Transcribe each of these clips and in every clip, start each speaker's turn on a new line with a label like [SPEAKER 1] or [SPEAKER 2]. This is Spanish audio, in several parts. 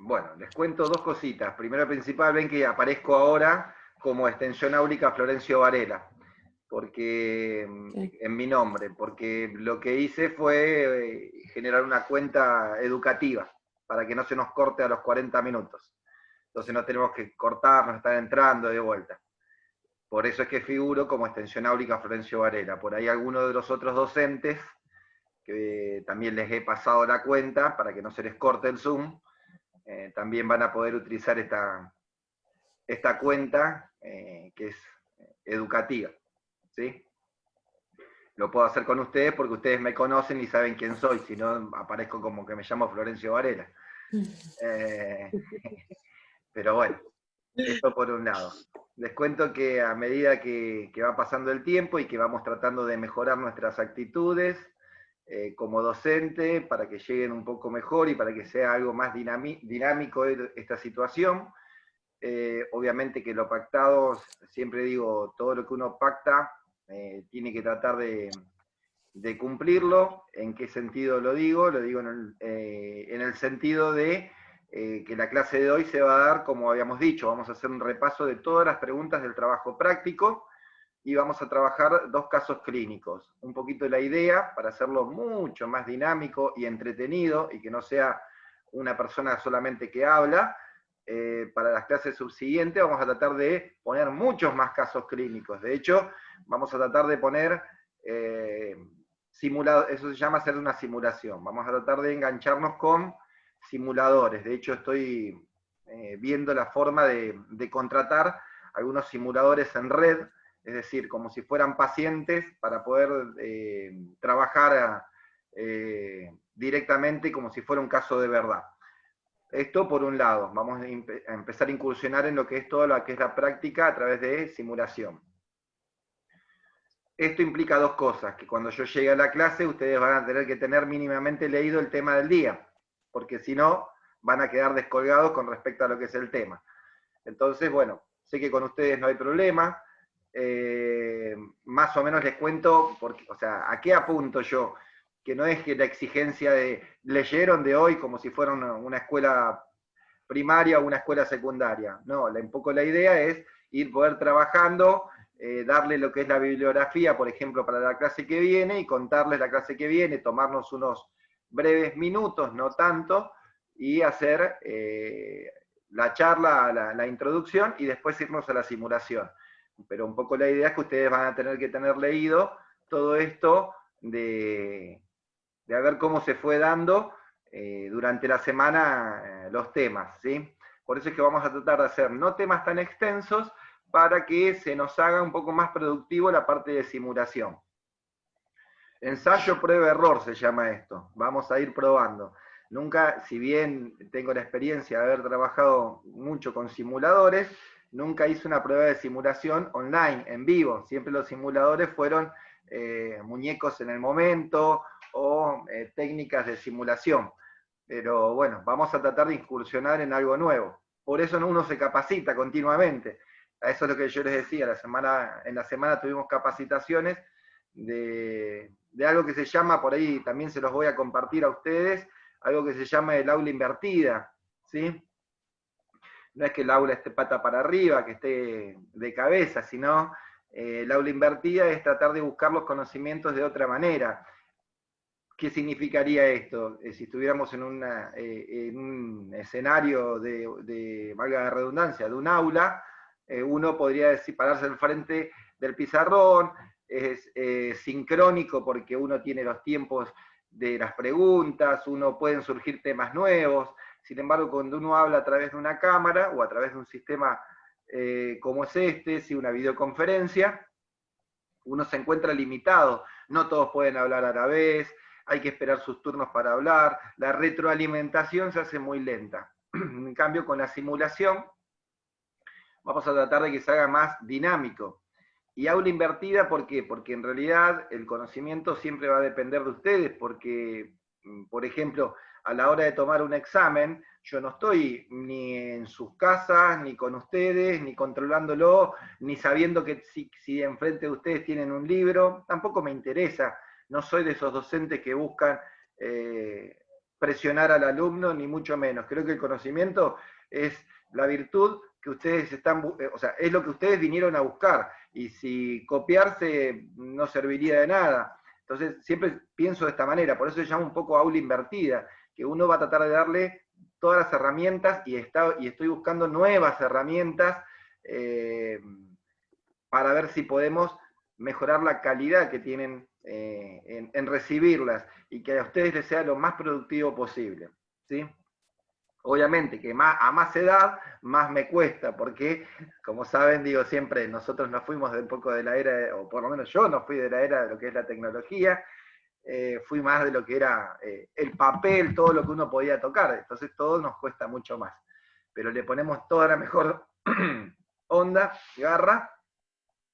[SPEAKER 1] Bueno, les cuento dos cositas. Primero principal, ven que aparezco ahora como extensión áulica Florencio Varela, porque
[SPEAKER 2] Sí.
[SPEAKER 1] en mi nombre, porque lo que hice fue generar una cuenta educativa para que no se nos corte a los 40 minutos. Entonces no tenemos que cortarnos, estar entrando de vuelta. Por eso es que figuro como extensión áulica Florencio Varela. Por ahí algunos de los otros docentes, que también les he pasado la cuenta para que no se les corte el Zoom, también van a poder utilizar esta cuenta que es educativa. ¿Sí? Lo puedo hacer con ustedes porque ustedes me conocen y saben quién soy, si no aparezco como que me llamo Florencio Varela. Eh, pero bueno, esto por un lado. Les cuento que a medida que va pasando el tiempo y que vamos tratando de mejorar nuestras actitudes como docente para que lleguen un poco mejor y para que sea algo más dinámico esta situación, obviamente que lo pactado, siempre digo, todo lo que uno pacta tiene que tratar de cumplirlo. ¿En qué sentido lo digo? Lo digo en el sentido de que la clase de hoy se va a dar, como habíamos dicho, vamos a hacer un repaso de todas las preguntas del trabajo práctico y vamos a trabajar dos casos clínicos. Un poquito la idea para hacerlo mucho más dinámico y entretenido y que no sea una persona solamente que habla. Para las clases subsiguientes vamos a tratar de poner muchos más casos clínicos. De hecho, vamos a tratar de poner eso se llama hacer una simulación. Vamos a tratar de engancharnos con simuladores. De hecho, estoy viendo la forma de contratar algunos simuladores en red, es decir, como si fueran pacientes para poder trabajar directamente como si fuera un caso de verdad. Esto por un lado, vamos a empezar a incursionar en lo que es toda lo que es la práctica a través de simulación. Esto implica dos cosas, que cuando yo llegue a la clase ustedes van a tener que tener mínimamente leído el tema del día, porque si no van a quedar descolgados con respecto a lo que es el tema. Entonces, bueno, sé que con ustedes no hay problema, más o menos les cuento, porque, o sea, ¿a qué apunto yo? Que no es que la exigencia de leyeron de hoy como si fuera una escuela primaria o una escuela secundaria. No, un poco la idea es ir poder trabajando, darle lo que es la bibliografía, por ejemplo, para la clase que viene y contarles la clase que viene, tomarnos unos breves minutos, no tanto, y hacer la charla, la introducción y después irnos a la simulación. Pero un poco la idea es que ustedes van a tener que tener leído todo esto de a ver cómo se fue dando durante la semana los temas, ¿sí? Por eso es que vamos a tratar de hacer no temas tan extensos para que se nos haga un poco más productivo la parte de simulación. Ensayo, prueba, error se llama esto. Vamos a ir probando. Nunca, si bien tengo la experiencia de haber trabajado mucho con simuladores, nunca hice una prueba de simulación online, en vivo. Siempre los simuladores fueron muñecos en el momento o técnicas de simulación. Pero bueno, vamos a tratar de incursionar en algo nuevo. Por eso uno se capacita continuamente. A eso es lo que yo les decía, en la semana tuvimos capacitaciones de algo que se llama, por ahí también se los voy a compartir a ustedes, algo que se llama el aula invertida, ¿sí? No es que el aula esté pata para arriba, que esté de cabeza, sino el aula invertida es tratar de buscar los conocimientos de otra manera. ¿Qué significaría esto? Si estuviéramos en un escenario valga la redundancia, de un aula, uno podría decir, pararse al frente del pizarrón, es sincrónico porque uno tiene los tiempos de las preguntas, pueden surgir temas nuevos. Sin embargo, cuando uno habla a través de una cámara o a través de un sistema como es este, si una videoconferencia, uno se encuentra limitado, no todos pueden hablar a la vez, hay que esperar sus turnos para hablar, la retroalimentación se hace muy lenta. En cambio, con la simulación, vamos a tratar de que se haga más dinámico. Y aula invertida, ¿por qué? Porque en realidad el conocimiento siempre va a depender de ustedes, porque, por ejemplo, a la hora de tomar un examen, yo no estoy ni en sus casas, ni con ustedes, ni controlándolo, ni sabiendo que si enfrente de ustedes tienen un libro, tampoco me interesa. No soy de esos docentes que buscan presionar al alumno, ni mucho menos. Creo que el conocimiento es la virtud que ustedes están, o sea, es lo que ustedes vinieron a buscar, y si copiarse no serviría de nada. Entonces, siempre pienso de esta manera, por eso se llama un poco aula invertida, que uno va a tratar de darle todas las herramientas y estoy buscando nuevas herramientas para ver si podemos mejorar la calidad que tienen en recibirlas y que a ustedes les sea lo más productivo posible. ¿Sí? Obviamente que a más edad, más me cuesta, porque, como saben, digo siempre, nosotros nos fuimos de un poco de la era, o por lo menos yo no fui de la era de lo que es la tecnología, fui más de lo que era el papel, todo lo que uno podía tocar, entonces todo nos cuesta mucho más. Pero le ponemos toda la mejor onda, garra,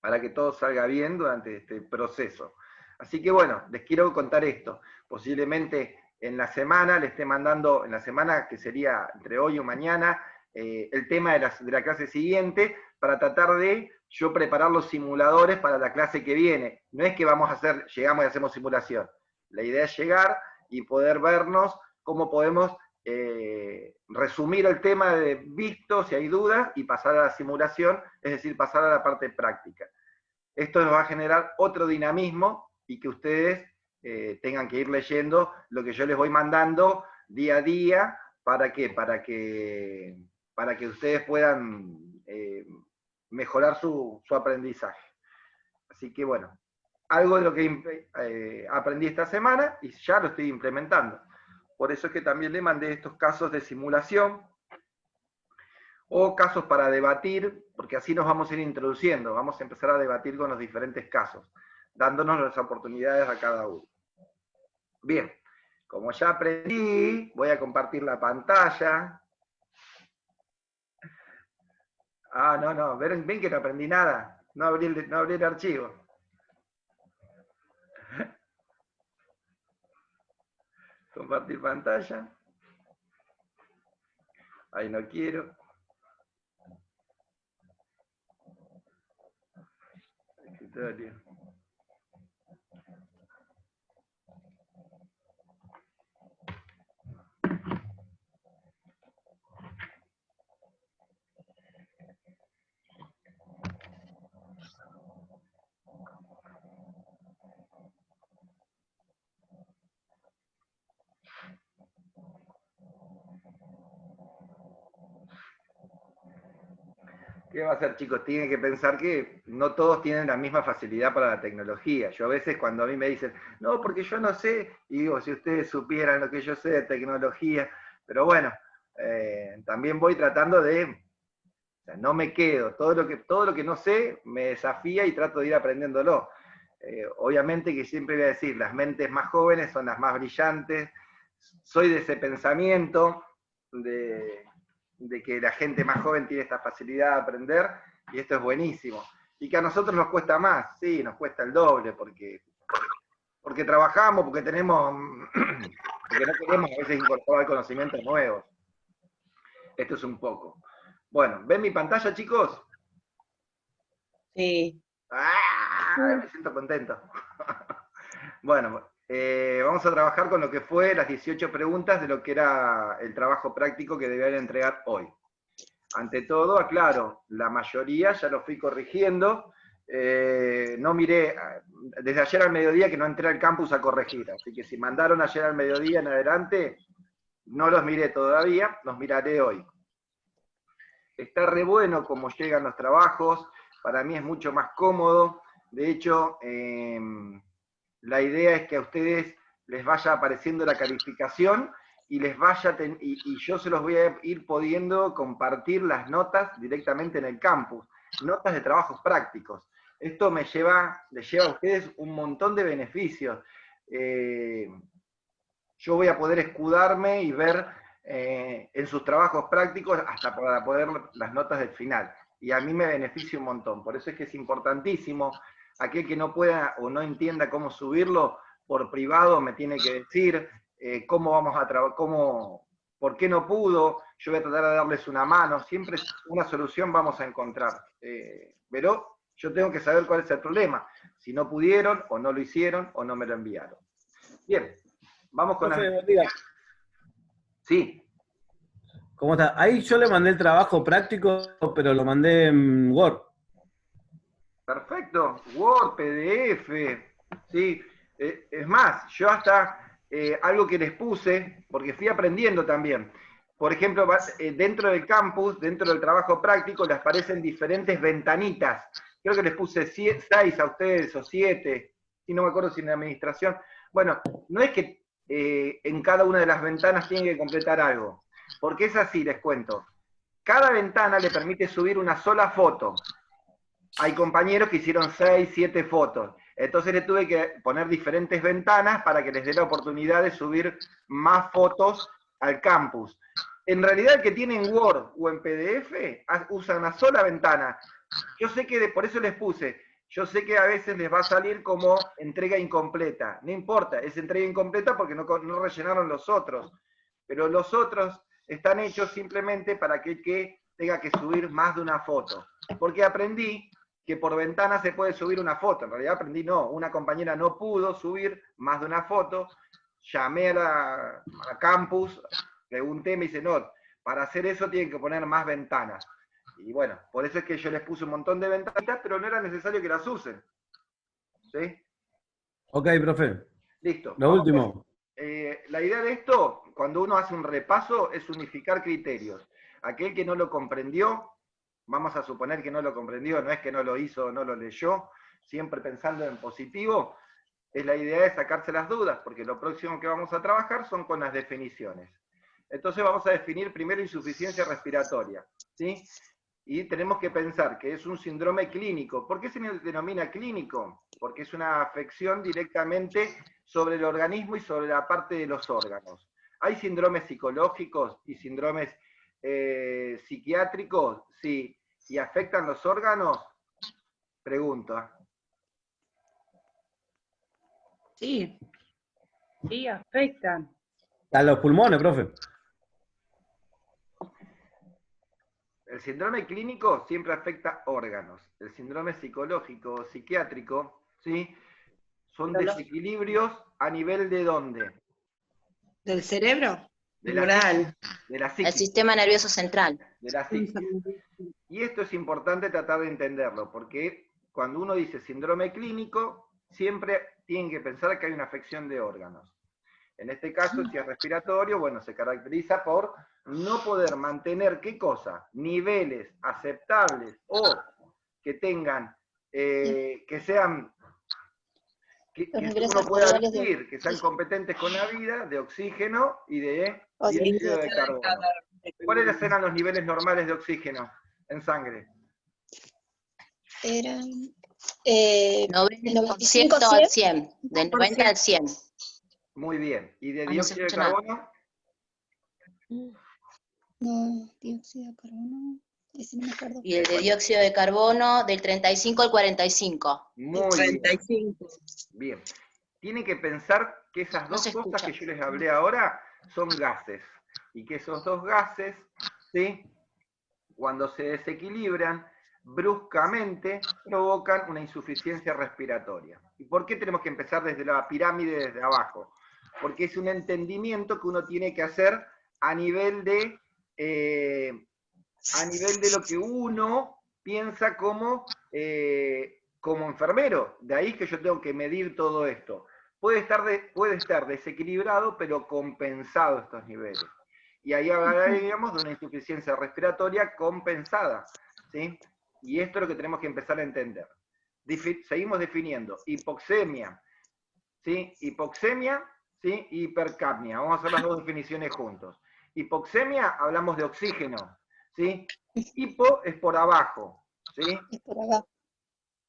[SPEAKER 1] para que todo salga bien durante este proceso. Así que bueno, les quiero contar esto. Posiblemente en la semana le esté mandando, en la semana que sería entre hoy o mañana, el tema de la clase siguiente, para tratar de yo preparar los simuladores para la clase que viene. No es que vamos a hacer, llegamos y hacemos simulación. La idea es llegar y poder vernos cómo podemos resumir el tema de visto, si hay dudas, y pasar a la simulación, es decir, pasar a la parte práctica. Esto nos va a generar otro dinamismo y que ustedes tengan que ir leyendo lo que yo les voy mandando día a día. ¿Para qué? Para que ustedes puedan mejorar su aprendizaje. Así que bueno, algo de lo que aprendí esta semana y ya lo estoy implementando. Por eso es que también le mandé estos casos de simulación o casos para debatir, porque así nos vamos a ir introduciendo, vamos a empezar a debatir con los diferentes casos, dándonos las oportunidades a cada uno. Bien, como ya aprendí, voy a compartir la pantalla. Ah, no, ven que no aprendí nada, no abrí el archivo. Compartir pantalla. Ahí no quiero. Escritorio. ¿Qué va a hacer, chicos? Tienen que pensar que no todos tienen la misma facilidad para la tecnología. Yo a veces cuando a mí me dicen, no, porque yo no sé, y digo, si ustedes supieran lo que yo sé de tecnología, pero bueno, también voy tratando de, o sea, no me quedo, todo lo que no sé me desafía y trato de ir aprendiéndolo. Obviamente que siempre voy a decir, las mentes más jóvenes son las más brillantes, soy de ese pensamiento, de que la gente más joven tiene esta facilidad de aprender, y esto es buenísimo. Y que a nosotros nos cuesta más, sí, nos cuesta el doble, porque trabajamos, porque tenemos, porque no queremos a veces incorporar conocimientos nuevos. Esto es un poco. Bueno, ¿ven mi pantalla, chicos?
[SPEAKER 2] Sí.
[SPEAKER 1] ¡Ah! Me siento contento. Bueno, vamos a trabajar con lo que fue las 18 preguntas de lo que era el trabajo práctico que debían entregar hoy. Ante todo, aclaro, la mayoría ya lo fui corrigiendo. No miré, desde ayer al mediodía que no entré al campus a corregir, así que si mandaron ayer al mediodía en adelante, no los miré todavía, los miraré hoy. Está re bueno como llegan los trabajos, para mí es mucho más cómodo. De hecho, la idea es que a ustedes les vaya apareciendo la calificación y les vaya y yo se los voy a ir pudiendo compartir las notas directamente en el campus, notas de trabajos prácticos. Esto les lleva a ustedes un montón de beneficios. Yo voy a poder escudarme y ver en sus trabajos prácticos hasta para poder las notas del final. Y a mí me beneficia un montón. Por eso es que es importantísimo, aquel que no pueda o no entienda cómo subirlo, por privado me tiene que decir cómo vamos a trabajar, por qué no pudo, yo voy a tratar de darles una mano, siempre una solución vamos a encontrar. Pero yo tengo que saber cuál es el problema, si no pudieron, o no lo hicieron, o no me lo enviaron. Bien, vamos con
[SPEAKER 3] Profe, buen día.
[SPEAKER 1] Sí,
[SPEAKER 2] ¿Cómo está? Ahí yo le mandé el trabajo práctico, pero lo mandé en Word.
[SPEAKER 1] perfecto. Word, PDF, sí. Es más, yo hasta algo que les puse, porque fui aprendiendo también. Por ejemplo, dentro del campus, dentro del trabajo práctico, les aparecen diferentes ventanitas. Creo que les puse 6 a ustedes o 7, si no me acuerdo si en la administración. Bueno, no es que en cada una de las ventanas tienen que completar algo, porque es así, les cuento. Cada ventana le permite subir una sola foto. Hay compañeros que hicieron 6, 7 fotos. Entonces le tuve que poner diferentes ventanas para que les dé la oportunidad de subir más fotos al campus. En realidad el que tiene en Word o en PDF usa una sola ventana. Yo sé que por eso les puse, yo sé que a veces les va a salir como entrega incompleta. No importa, es entrega incompleta porque no rellenaron los otros. Pero los otros están hechos simplemente para que el que tenga que subir más de una foto. Porque aprendí que por ventana se puede subir una foto. En realidad aprendí no, una compañera no pudo subir más de una foto. Llamé a la campus, pregunté, me dice, no, para hacer eso tienen que poner más ventanas. Y bueno, por eso es que yo les puse un montón de ventanitas, pero no era necesario que las usen. ¿Sí?
[SPEAKER 2] Ok, profe.
[SPEAKER 1] Listo.
[SPEAKER 2] Lo
[SPEAKER 1] Vamos a ver.
[SPEAKER 2] último.
[SPEAKER 1] La idea de esto, cuando uno hace un repaso, es unificar criterios. Aquel que no lo comprendió, vamos a suponer que no lo comprendió, no es que no lo hizo, no lo leyó, siempre pensando en positivo, es la idea de sacarse las dudas, porque lo próximo que vamos a trabajar son con las definiciones. Entonces vamos a definir primero insuficiencia respiratoria, ¿sí? Y tenemos que pensar que es un síndrome clínico. ¿Por qué se denomina clínico? Porque es una afección directamente sobre el organismo y sobre la parte de los órganos. ¿Hay síndromes psicológicos y síndromes psiquiátricos? Sí. ¿Y afectan los órganos? Pregunto.
[SPEAKER 3] Sí, sí, afectan.
[SPEAKER 2] A los pulmones, profe.
[SPEAKER 1] El síndrome clínico siempre afecta órganos. El síndrome psicológico o psiquiátrico, ¿sí? Son desequilibrios a nivel de dónde?
[SPEAKER 3] ¿Del cerebro?
[SPEAKER 1] De la
[SPEAKER 4] Neural.
[SPEAKER 1] de la
[SPEAKER 5] El
[SPEAKER 1] psiquis.
[SPEAKER 5] sistema nervioso central.
[SPEAKER 1] De la psiquis. Y esto es importante tratar de entenderlo, porque cuando uno dice síndrome clínico, siempre tienen que pensar que hay una afección de órganos. En este caso, si es respiratorio, bueno, se caracteriza por no poder mantener, ¿qué cosa? Niveles aceptables o que tengan, que sean, que uno pueda vivir, que sean competentes con la vida, de oxígeno y de dióxido de carbono. ¿Cuáles eran los niveles normales de oxígeno en sangre?
[SPEAKER 6] Eran
[SPEAKER 5] 90% al 100, del 90 al 100.
[SPEAKER 1] Muy bien. ¿Y de
[SPEAKER 5] Ay, no se
[SPEAKER 1] dióxido de
[SPEAKER 5] escucha nada.
[SPEAKER 1] carbono?
[SPEAKER 6] No, dióxido de carbono, ese no me acuerdo.
[SPEAKER 5] Y el de dióxido de carbono del 35 al 45.
[SPEAKER 1] Muy bien.
[SPEAKER 4] 35.
[SPEAKER 1] Bien. Tienen que pensar que esas
[SPEAKER 5] No
[SPEAKER 1] dos
[SPEAKER 5] se
[SPEAKER 1] cosas
[SPEAKER 5] escucha.
[SPEAKER 1] que yo les hablé ahora son gases. Y que esos dos gases, ¿sí? Cuando se desequilibran bruscamente, provocan una insuficiencia respiratoria. ¿Y por qué tenemos que empezar desde la pirámide, desde abajo? Porque es un entendimiento que uno tiene que hacer a nivel de lo que uno piensa como enfermero. De ahí que yo tengo que medir todo esto. Puede estar desequilibrado, pero compensado estos niveles. Y ahí hablaríamos de una insuficiencia respiratoria compensada, ¿sí? Y esto es lo que tenemos que empezar a entender. Seguimos definiendo hipoxemia, ¿sí? Hipoxemia, ¿sí? Hipercapnia. Vamos a hacer las dos definiciones juntos. Hipoxemia, hablamos de oxígeno, ¿sí? Hipo es por abajo, ¿sí?
[SPEAKER 6] Es por abajo.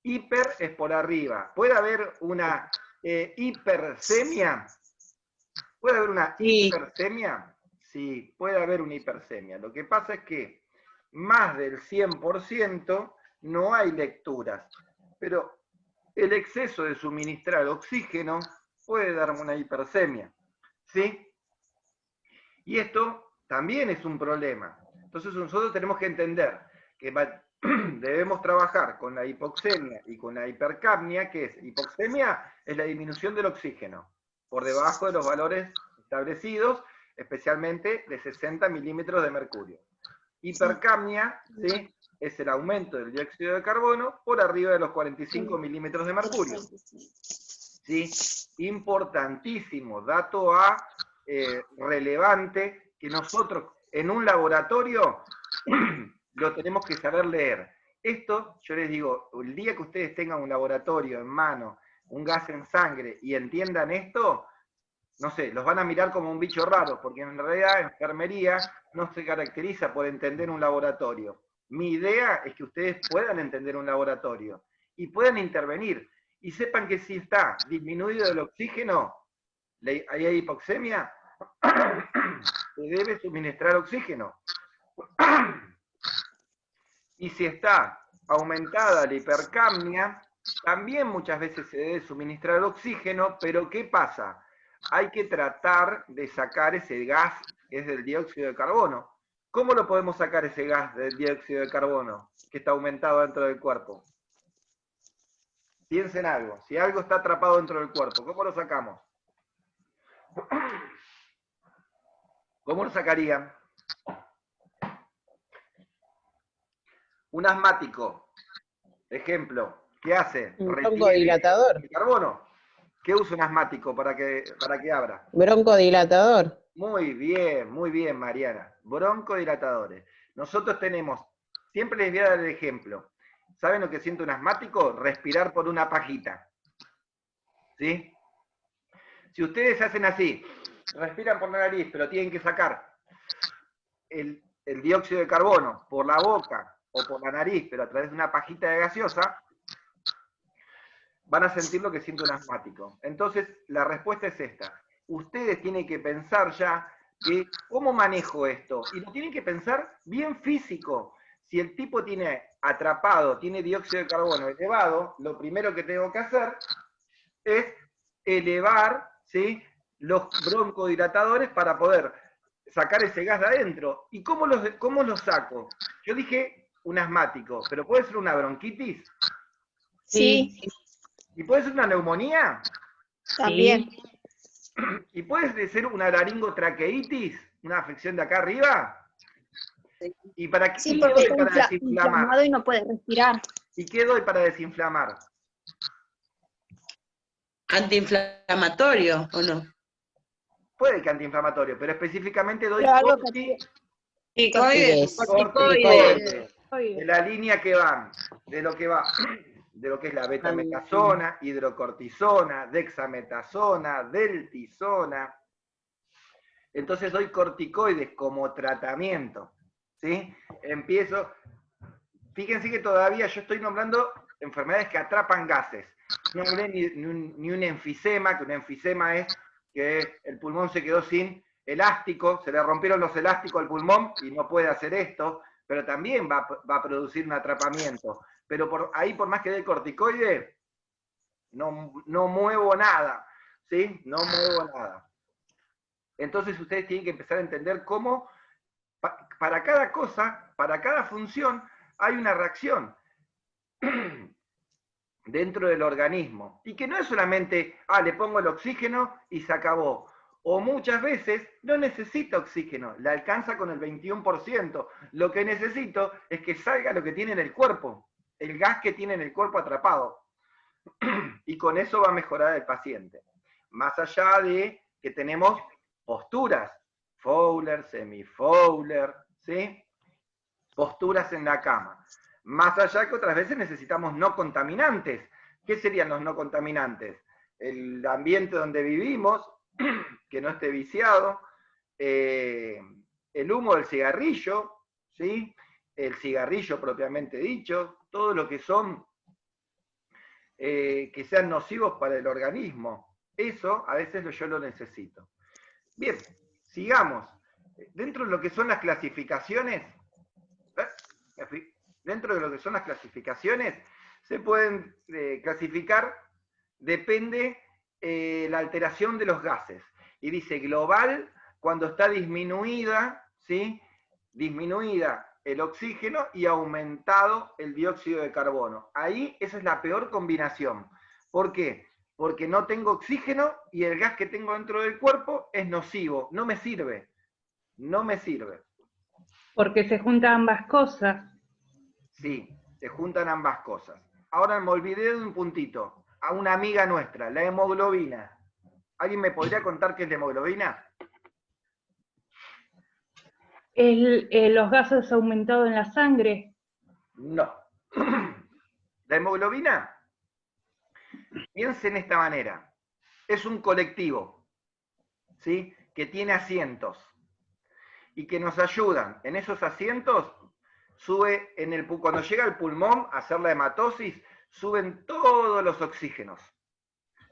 [SPEAKER 1] Hiper es por arriba. ¿Puede haber una hipersemia? ¿Puede haber una hipersemia? Sí, puede haber una hipersemia. Lo que pasa es que más del 100% no hay lecturas, pero el exceso de suministrar oxígeno puede darme una hipersemia, ¿sí? Y esto también es un problema. Entonces nosotros tenemos que entender que debemos trabajar con la hipoxemia y con la hipercapnia, que es hipoxemia es la disminución del oxígeno por debajo de los valores establecidos, especialmente de 60 milímetros de mercurio. Hipercapnia, ¿sí? Es el aumento del dióxido de carbono por arriba de los 45 milímetros de mercurio. ¿Sí? Importantísimo, dato relevante, que nosotros en un laboratorio lo tenemos que saber leer. Esto, yo les digo, el día que ustedes tengan un laboratorio en mano, un gas en sangre, y entiendan esto, no sé, los van a mirar como un bicho raro, porque en realidad enfermería no se caracteriza por entender un laboratorio. Mi idea es que ustedes puedan entender un laboratorio y puedan intervenir, y sepan que si está disminuido el oxígeno, ahí hay hipoxemia, se debe suministrar oxígeno. Y si está aumentada la hipercapnia, también muchas veces se debe suministrar oxígeno, pero ¿qué pasa? Hay que tratar de sacar ese gas que es del dióxido de carbono. ¿Cómo lo podemos sacar ese gas del dióxido de carbono que está aumentado dentro del cuerpo? Piensen algo, si algo está atrapado dentro del cuerpo, ¿cómo lo sacamos? ¿Cómo lo sacarían? Un asmático, ejemplo, ¿qué hace?
[SPEAKER 4] Un
[SPEAKER 1] Retiene
[SPEAKER 4] broncodilatador.
[SPEAKER 1] el carbono. ¿Qué usa un asmático para que abra?
[SPEAKER 4] Broncodilatador.
[SPEAKER 1] Muy bien, Mariana. Broncodilatadores. Nosotros tenemos, siempre les voy a dar el ejemplo. ¿Saben lo que siente un asmático? Respirar por una pajita. ¿Sí? Si ustedes hacen así, respiran por la nariz, pero tienen que sacar el dióxido de carbono por la boca o por la nariz, pero a través de una pajita de gaseosa, van a sentir lo que siente un asmático. Entonces, la respuesta es esta. Ustedes tienen que pensar ya que, ¿cómo manejo esto? Y lo tienen que pensar bien físico. Si el tipo tiene atrapado, tiene dióxido de carbono elevado, lo primero que tengo que hacer es elevar, ¿sí?, los broncodilatadores para poder sacar ese gas de adentro. ¿Y cómo los saco? Yo dije un asmático, pero ¿puede ser una bronquitis?
[SPEAKER 6] Sí,
[SPEAKER 1] ¿Y puede ser una neumonía?
[SPEAKER 6] también.
[SPEAKER 1] ¿Y puede ser una laringotraqueitis? ¿Una afección de acá arriba? ¿Y para qué
[SPEAKER 6] Sí,
[SPEAKER 1] qué
[SPEAKER 6] porque
[SPEAKER 1] doy
[SPEAKER 6] está
[SPEAKER 1] para desinflamar?
[SPEAKER 6] inflamado y no puede respirar.
[SPEAKER 1] ¿Y qué doy para desinflamar?
[SPEAKER 7] Antiinflamatorio, ¿o no?
[SPEAKER 1] Puede que antiinflamatorio, pero específicamente doy
[SPEAKER 6] Pero algo que
[SPEAKER 7] Corticoides.
[SPEAKER 1] corticoides. De la línea que van, de lo que va, de lo que es la betametasona, hidrocortisona, dexametasona, deltisona. Entonces doy corticoides como tratamiento, ¿sí? Empiezo, fíjense que todavía yo estoy nombrando enfermedades que atrapan gases. No hablé ni un enfisema, que un enfisema es que el pulmón se quedó sin elástico, se le rompieron los elásticos al pulmón y no puede hacer esto, pero también va a producir un atrapamiento. Pero por más que dé corticoide, no muevo nada, ¿sí? No muevo nada. Entonces ustedes tienen que empezar a entender cómo, para cada cosa, para cada función, hay una reacción dentro del organismo. Y que no es solamente, le pongo el oxígeno y se acabó. O muchas veces no necesita oxígeno, le alcanza con el 21%. Lo que necesito es que salga lo que tiene en el cuerpo, el gas que tiene en el cuerpo atrapado. Y con eso va a mejorar el paciente. Más allá de que tenemos posturas, Fowler, semi-Fowler, ¿sí? Posturas en la cama. Más allá que otras veces necesitamos no contaminantes. ¿Qué serían los no contaminantes? El ambiente donde vivimos, que no esté viciado, el humo del cigarrillo, ¿sí? El cigarrillo propiamente dicho, todo lo que son, que sean nocivos para el organismo. Eso a veces yo lo necesito. Bien, sigamos. Dentro de lo que son las clasificaciones, se pueden clasificar, depende la alteración de los gases. Y dice global cuando está disminuida, ¿sí? Disminuida el oxígeno y aumentado el dióxido de carbono. Ahí esa es la peor combinación. ¿Por qué? porque no tengo oxígeno y el gas que tengo dentro del cuerpo es nocivo, no me sirve, no me sirve.
[SPEAKER 3] Porque se juntan ambas cosas.
[SPEAKER 1] Sí, se juntan ambas cosas. Ahora me olvidé de un puntito, a una amiga nuestra, la hemoglobina. ¿Alguien me podría contar qué es la hemoglobina?
[SPEAKER 3] Los gases aumentados en la sangre.
[SPEAKER 1] No. La hemoglobina, piense en esta manera, es un colectivo, ¿sí? Que tiene asientos y que nos ayudan. En esos asientos sube, cuando llega al pulmón a hacer la hematosis, suben todos los oxígenos,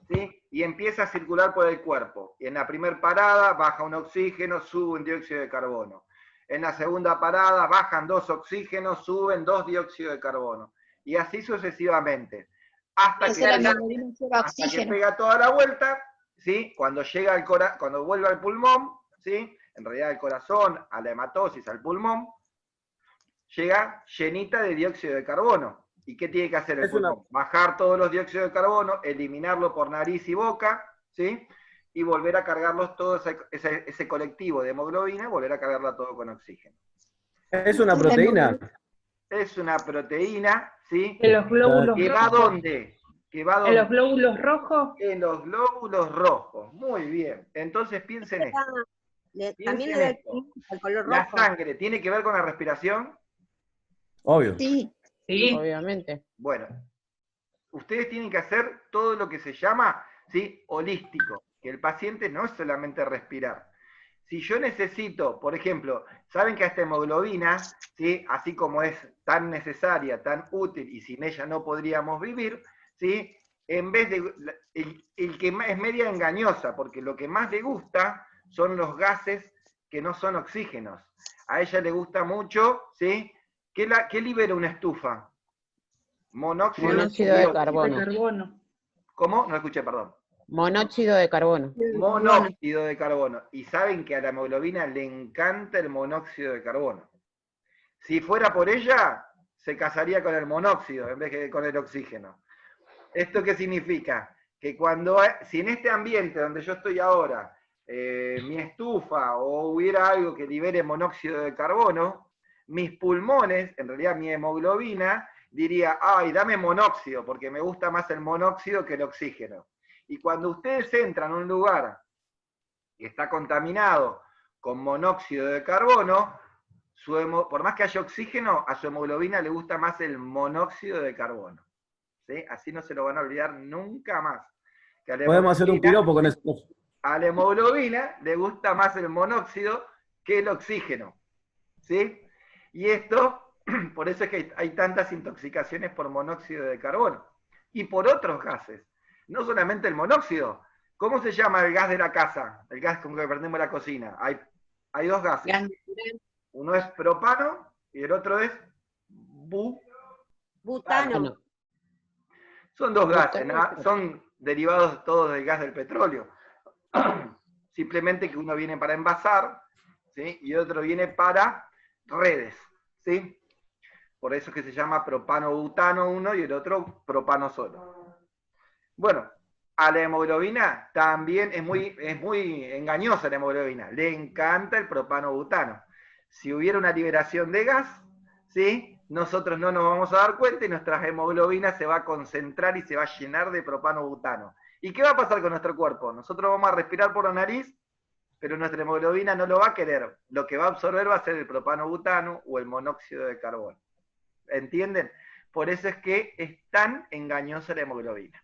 [SPEAKER 1] ¿sí? Y empieza a circular por el cuerpo. Y en la primera parada baja un oxígeno, sube un dióxido de carbono. En la segunda parada bajan 2 oxígenos, suben 2 dióxidos de carbono. Y así sucesivamente. Hasta que pega toda la vuelta, ¿sí? Cuando vuelve al pulmón, ¿sí? En realidad al corazón, a la hematosis, al pulmón, llega llenita de dióxido de carbono. ¿Y qué tiene que hacer el pulmón? Bajar todos los dióxidos de carbono, eliminarlo por nariz y boca, ¿sí? Y volver a cargarlos todo ese colectivo de hemoglobina, volver a cargarla todo con oxígeno.
[SPEAKER 2] ¿Es una proteína?
[SPEAKER 1] Es una proteína, ¿sí?
[SPEAKER 3] ¿En los glóbulos
[SPEAKER 1] ¿Que va
[SPEAKER 3] rojos?
[SPEAKER 1] ¿dónde?
[SPEAKER 3] ¿En los glóbulos rojos?
[SPEAKER 1] En los glóbulos rojos. Muy bien. Entonces piensen esto.
[SPEAKER 7] También le da el color
[SPEAKER 1] La
[SPEAKER 7] rojo.
[SPEAKER 1] sangre, ¿tiene que ver con la respiración?
[SPEAKER 2] Obvio.
[SPEAKER 6] Sí.
[SPEAKER 3] Sí.
[SPEAKER 4] Obviamente.
[SPEAKER 1] Bueno, ustedes tienen que hacer todo lo que se llama, ¿sí? Holístico, que el paciente no es solamente respirar. Si yo necesito, por ejemplo, saben que esta hemoglobina, ¿sí? Así como es tan necesaria, tan útil, y sin ella no podríamos vivir, ¿sí? En vez de, el que es media engañosa, porque lo que más le gusta son los gases que no son oxígenos. A ella le gusta mucho, ¿sí? ¿Qué libera una estufa? Monóxido
[SPEAKER 4] De carbono.
[SPEAKER 3] De carbono.
[SPEAKER 1] ¿Cómo? No escuché, perdón.
[SPEAKER 4] Monóxido de carbono.
[SPEAKER 1] Monóxido de carbono. Y saben que a la hemoglobina le encanta el monóxido de carbono. Si fuera por ella, se casaría con el monóxido en vez que con el oxígeno. ¿Esto qué significa? Que si en este ambiente donde yo estoy ahora, mi estufa o hubiera algo que libere monóxido de carbono, mis pulmones, en realidad mi hemoglobina, diría, ay, dame monóxido, porque me gusta más el monóxido que el oxígeno. Y cuando ustedes entran a un lugar que está contaminado con monóxido de carbono, por más que haya oxígeno, a su hemoglobina le gusta más el monóxido de carbono. ¿Sí? Así no se lo van a olvidar nunca más.
[SPEAKER 2] Podemos hacer un piropo con eso.
[SPEAKER 1] A la hemoglobina le gusta más el monóxido que el oxígeno. ¿Sí? Y esto, por eso es que hay tantas intoxicaciones por monóxido de carbono. Y por otros gases. No solamente el monóxido. ¿Cómo se llama el gas de la casa? El gas con que prendemos la cocina. Hay 2 gases. Uno es propano y el otro es
[SPEAKER 7] butano.
[SPEAKER 1] Son 2 gases, ¿no? Son derivados todos del gas del petróleo. Simplemente que uno viene para envasar, ¿sí? Y otro viene para redes, ¿sí? Por eso es que se llama propano-butano uno y el otro propano solo. Bueno, a la hemoglobina también es muy engañosa la hemoglobina. Le encanta el propano-butano. Si hubiera una liberación de gas, ¿sí? Nosotros no nos vamos a dar cuenta y nuestra hemoglobina se va a concentrar y se va a llenar de propano-butano. ¿Y qué va a pasar con nuestro cuerpo? Nosotros vamos a respirar por la nariz, pero nuestra hemoglobina no lo va a querer. Lo que va a absorber va a ser el propano-butano o el monóxido de carbono. ¿Entienden? Por eso es que es tan engañosa la hemoglobina.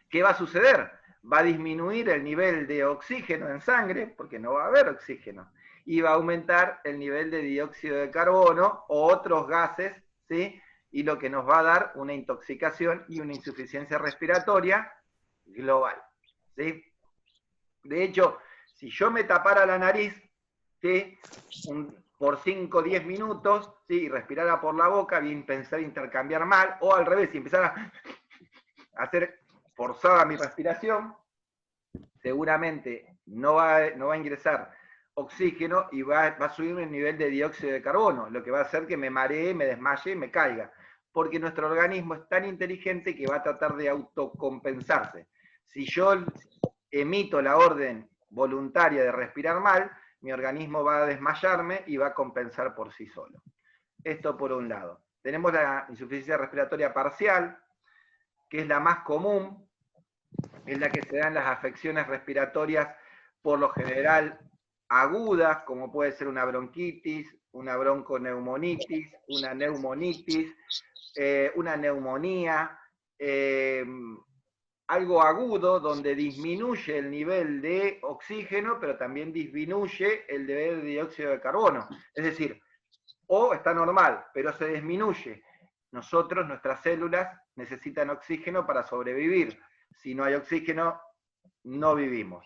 [SPEAKER 1] ¿Qué va a suceder? Va a disminuir el nivel de oxígeno en sangre, porque no va a haber oxígeno, y va a aumentar el nivel de dióxido de carbono o otros gases, ¿sí? Y lo que nos va a dar una intoxicación y una insuficiencia respiratoria global, ¿sí? De hecho, si yo me tapara la nariz, ¿sí? Por 5 o 10 minutos, ¿sí? Y respirara por la boca, bien pensar intercambiar mal, o al revés, si empezara a hacer forzada mi respiración, seguramente no va a ingresar oxígeno y va a subir el nivel de dióxido de carbono, lo que va a hacer que me maree, me desmaye y me caiga. porque nuestro organismo es tan inteligente que va a tratar de autocompensarse. Si yo emito la orden voluntaria de respirar mal, mi organismo va a desmayarme y va a compensar por sí solo. Esto por un lado. Tenemos la insuficiencia respiratoria parcial, que es la más común, es la que se da en las afecciones respiratorias, por lo general agudas, como puede ser una bronquitis, una bronconeumonitis, una neumonitis, una neumonía, algo agudo donde disminuye el nivel de oxígeno, pero también disminuye el nivel de dióxido de carbono. Es decir, o está normal, pero se disminuye. Nosotros, nuestras células, necesitan oxígeno para sobrevivir. Si no hay oxígeno, no vivimos.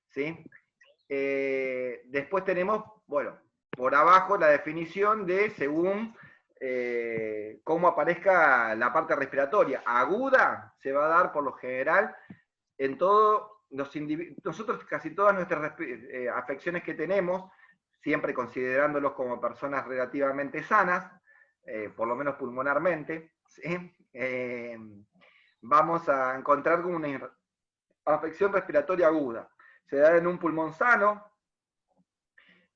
[SPEAKER 1] ¿Sí? Después tenemos, bueno, por abajo la definición de según cómo aparezca la parte respiratoria. Aguda se va a dar por lo general en todos los individuos. Nosotros casi todas nuestras afecciones que tenemos, siempre considerándolos como personas relativamente sanas, por lo menos pulmonarmente, ¿sí? Vamos a encontrar como una afección respiratoria aguda. Se da en un pulmón sano,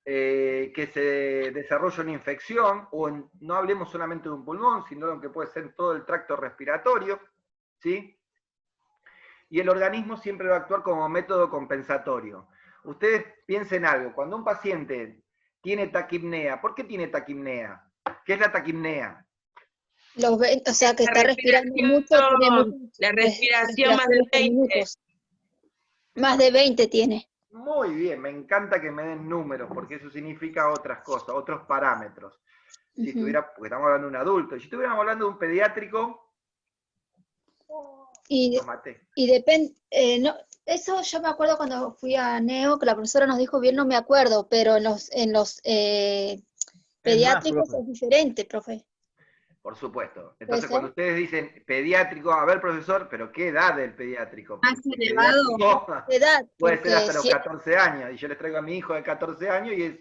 [SPEAKER 1] que se desarrolla una infección, o no hablemos solamente de un pulmón, sino que puede ser todo el tracto respiratorio, ¿sí? Y el organismo siempre va a actuar como método compensatorio. Ustedes piensen algo, cuando un paciente tiene taquipnea, ¿por qué tiene taquipnea? ¿Qué es la taquipnea?
[SPEAKER 6] O sea, que está respirando mucho.
[SPEAKER 8] La respiración más de 20.
[SPEAKER 6] Más de 20 tiene.
[SPEAKER 1] Muy bien, me encanta que me den números, porque eso significa otras cosas, otros parámetros. Si porque estamos hablando de un adulto. Si estuviéramos hablando de un pediátrico, lo maté.
[SPEAKER 6] Y depende, no, eso yo me acuerdo cuando fui a Neo, que la profesora nos dijo bien, no me acuerdo, pero en los pediátricos es diferente, profe.
[SPEAKER 1] Por supuesto. Entonces, cuando ustedes dicen pediátrico, a ver, profesor, ¿pero qué edad del pediátrico?
[SPEAKER 8] Más elevado.
[SPEAKER 6] Edad.
[SPEAKER 1] Puede ser hasta los 14 años, y yo les traigo a mi hijo de 14 años y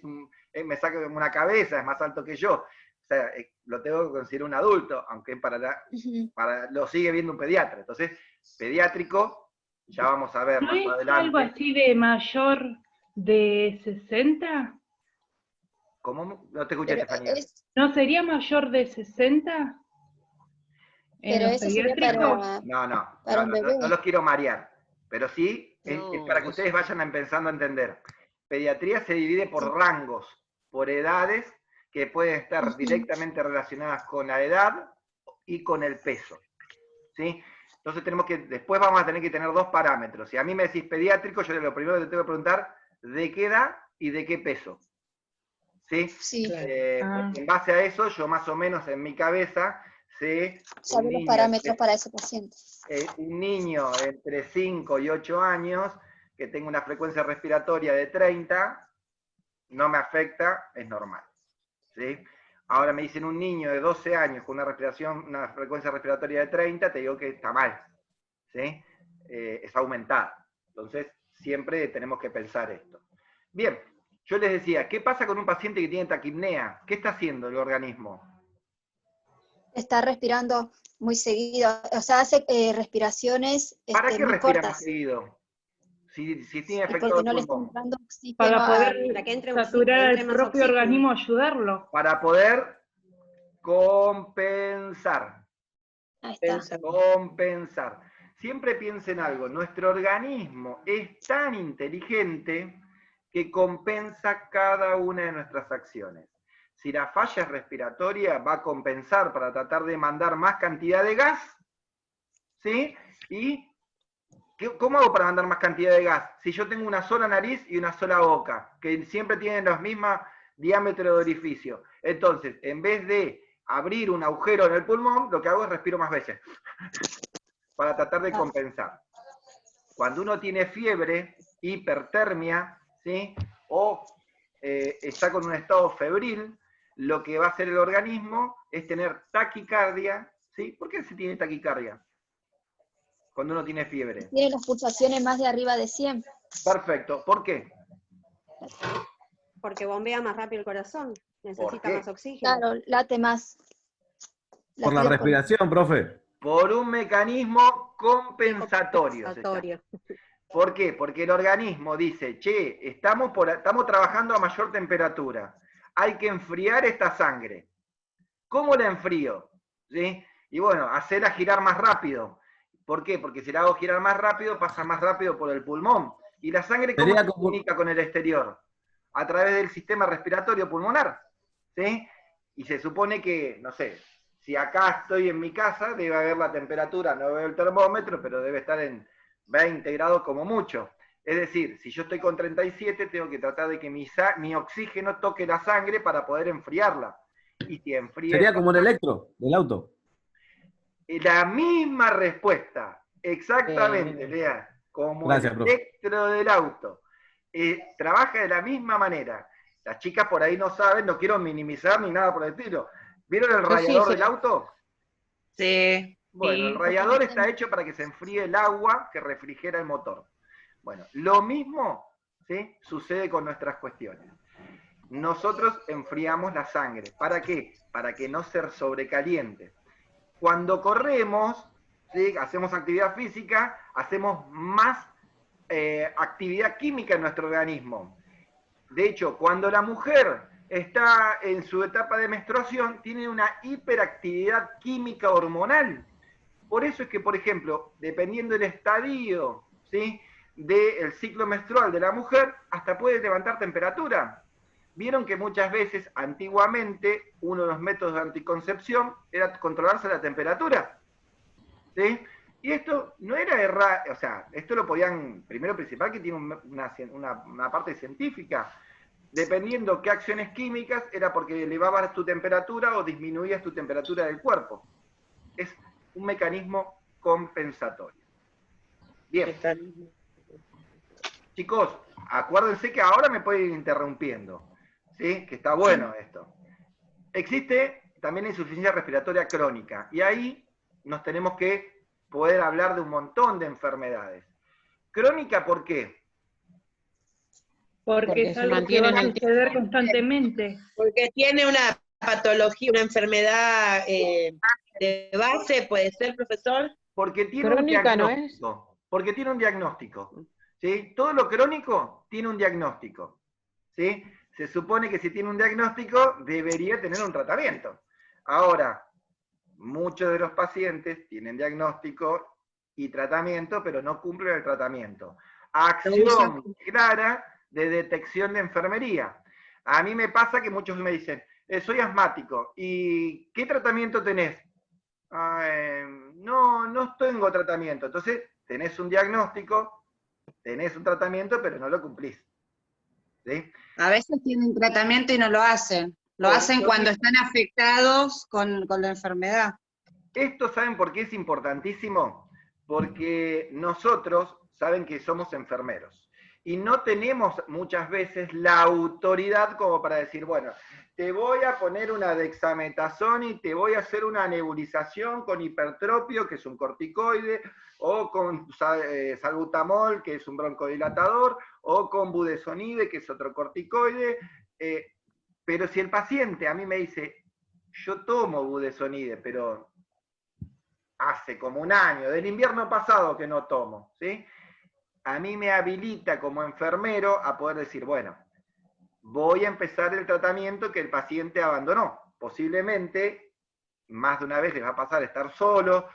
[SPEAKER 1] me saca una cabeza, es más alto que yo. O sea, lo tengo que considerar un adulto, aunque lo sigue viendo un pediatra. Entonces, pediátrico, ya vamos a ver
[SPEAKER 3] ¿No
[SPEAKER 1] más
[SPEAKER 3] es
[SPEAKER 1] adelante.
[SPEAKER 3] algo así de mayor de 60?
[SPEAKER 1] ¿Cómo? No te escuché, Estefanía.
[SPEAKER 3] ¿No sería mayor de 60?
[SPEAKER 6] Pero eso sería para...
[SPEAKER 1] No los quiero marear, pero sí es para que ustedes vayan empezando a entender. Pediatría se divide por rangos, por edades que pueden estar directamente relacionadas con la edad y con el peso. ¿Sí? Entonces después vamos a tener que tener dos parámetros. Si a mí me decís pediátrico, yo lo primero que te tengo que preguntar, ¿de qué edad y de qué peso? ¿Sí?
[SPEAKER 6] Sí.
[SPEAKER 1] En base a eso, yo más o menos en mi cabeza sé...
[SPEAKER 6] Sabe los parámetros para ese paciente.
[SPEAKER 1] Un niño entre 5 y 8 años que tenga una frecuencia respiratoria de 30, no me afecta, es normal. ¿Sí? Ahora me dicen un niño de 12 años con una frecuencia respiratoria de 30, te digo que está mal. ¿Sí? Es aumentada. Entonces, siempre tenemos que pensar esto. Bien, yo les decía, ¿qué pasa con un paciente que tiene taquipnea? ¿Qué está haciendo el organismo?
[SPEAKER 6] Está respirando muy seguido, o sea, hace respiraciones
[SPEAKER 1] ¿Para qué
[SPEAKER 6] muy
[SPEAKER 1] respira
[SPEAKER 6] cortas.
[SPEAKER 1] más seguido? Si tiene
[SPEAKER 6] Porque
[SPEAKER 1] afectado
[SPEAKER 6] no
[SPEAKER 1] el
[SPEAKER 6] le está
[SPEAKER 1] pulmón.
[SPEAKER 6] entrando oxígeno
[SPEAKER 3] Para poder
[SPEAKER 7] para que entre
[SPEAKER 3] saturar
[SPEAKER 7] entre
[SPEAKER 3] al
[SPEAKER 7] más
[SPEAKER 3] propio
[SPEAKER 7] oxígeno.
[SPEAKER 3] organismo, ayudarlo.
[SPEAKER 1] Para poder compensar.
[SPEAKER 6] Ahí está.
[SPEAKER 1] Compensar. Siempre piensen algo, nuestro organismo es tan inteligente que compensa cada una de nuestras acciones. Si la falla es respiratoria, va a compensar para tratar de mandar más cantidad de gas, ¿sí? ¿Y cómo hago para mandar más cantidad de gas? Si yo tengo una sola nariz y una sola boca, que siempre tienen los mismos diámetros de orificio. Entonces, en vez de abrir un agujero en el pulmón, lo que hago es respiro más veces, para tratar de compensar. Cuando uno tiene fiebre, hipertermia, ¿sí? O está con un estado febril, lo que va a hacer el organismo es tener taquicardia, ¿sí? ¿Por qué se tiene taquicardia cuando uno tiene fiebre?
[SPEAKER 6] Tiene las pulsaciones más de arriba de 100.
[SPEAKER 1] Perfecto, ¿por qué?
[SPEAKER 7] Porque bombea más rápido el corazón, necesita más oxígeno.
[SPEAKER 6] Claro, late más.
[SPEAKER 2] Por la
[SPEAKER 6] tiro
[SPEAKER 2] respiración, profe.
[SPEAKER 1] Por un mecanismo compensatorio. se llama.
[SPEAKER 7] Compensatorio.
[SPEAKER 1] ¿Por qué? Porque el organismo dice, che, estamos trabajando a mayor temperatura, hay que enfriar esta sangre. ¿Cómo la enfrío? ¿Sí? Y bueno, hacerla girar más rápido. ¿Por qué? Porque si la hago girar más rápido, pasa más rápido por el pulmón. ¿Y la sangre cómo
[SPEAKER 2] Sería
[SPEAKER 1] se
[SPEAKER 2] como-
[SPEAKER 1] comunica con el exterior? A través del sistema respiratorio pulmonar. ¿Sí? Y se supone que, no sé, si acá estoy en mi casa, debe haber la temperatura, no veo el termómetro, pero debe estar en 20 grados como mucho. Es decir, si yo estoy con 37, tengo que tratar de que mi oxígeno toque la sangre para poder enfriarla. Y si enfría
[SPEAKER 2] Sería
[SPEAKER 1] esa
[SPEAKER 2] como el electro del auto.
[SPEAKER 1] la misma respuesta, exactamente, Lea, como
[SPEAKER 2] Gracias,
[SPEAKER 1] el
[SPEAKER 2] profe.
[SPEAKER 1] electro del auto. Trabaja de la misma manera. Las chicas por ahí no saben, no quiero minimizar ni nada por el estilo. ¿Vieron el
[SPEAKER 4] Yo sí
[SPEAKER 1] radiador
[SPEAKER 4] sé.
[SPEAKER 1] del auto?
[SPEAKER 8] Sí.
[SPEAKER 1] Bueno, el
[SPEAKER 8] Sí.
[SPEAKER 1] radiador está hecho para que se enfríe el agua que refrigera el motor. Bueno, lo mismo, ¿sí?, sucede con nuestras cuestiones. Nosotros enfriamos la sangre. ¿Para qué? Para que no se sobrecaliente. Cuando corremos, ¿sí?, hacemos actividad física, hacemos más actividad química en nuestro organismo. De hecho, cuando la mujer está en su etapa de menstruación, tiene una hiperactividad química hormonal. Por eso es que, por ejemplo, dependiendo del estadio, ¿sí?, del ciclo menstrual de la mujer, hasta puede levantar temperatura. Vieron que muchas veces, antiguamente, uno de los métodos de anticoncepción era controlarse la temperatura. ¿Sí? Y esto no era errar, o sea, esto lo podían, primero principal, que tiene una parte científica. Dependiendo qué acciones químicas, era porque elevabas tu temperatura o disminuías tu temperatura del cuerpo. Es un mecanismo compensatorio. Bien. Chicos, acuérdense que ahora me pueden ir interrumpiendo, ¿sí? Que está bueno esto. Existe también insuficiencia respiratoria crónica, y ahí nos tenemos que poder hablar de un montón de enfermedades. ¿Crónica por qué?
[SPEAKER 3] Porque es
[SPEAKER 4] se
[SPEAKER 3] algo que
[SPEAKER 4] mantiene
[SPEAKER 3] va a
[SPEAKER 4] en el
[SPEAKER 3] suceder constantemente.
[SPEAKER 8] Porque tiene una patología, una enfermedad de base, ¿puede ser, profesor?
[SPEAKER 1] Porque tiene un
[SPEAKER 4] Crónica no es.
[SPEAKER 1] diagnóstico. Porque tiene un diagnóstico. ¿Sí? Todo lo crónico tiene un diagnóstico. ¿Sí? Se supone que si tiene un diagnóstico, debería tener un tratamiento. Ahora, muchos de los pacientes tienen diagnóstico y tratamiento, pero no cumplen el tratamiento. Acción clara de detección de enfermería. A mí me pasa que muchos me dicen, soy asmático, ¿y qué tratamiento tenés? No tengo tratamiento. Entonces, tenés un diagnóstico, tenés un tratamiento, pero no lo cumplís. ¿Sí?
[SPEAKER 9] A veces tienen tratamiento y no lo hacen. Lo hacen cuando están afectados con la enfermedad.
[SPEAKER 1] Esto, ¿saben por qué es importantísimo? Porque nosotros, saben que somos enfermeros, y no tenemos muchas veces la autoridad como para decir, bueno, te voy a poner una dexametasona y te voy a hacer una nebulización con hipertropio, que es un corticoide, o con salbutamol, que es un broncodilatador, o con budesonide, que es otro corticoide. Pero si el paciente a mí me dice, yo tomo budesonide, pero hace como un año, del invierno pasado que no tomo, ¿sí?, a mí me habilita como enfermero a poder decir, bueno, voy a empezar el tratamiento que el paciente abandonó. Posiblemente, más de una vez les va a pasar estar solo,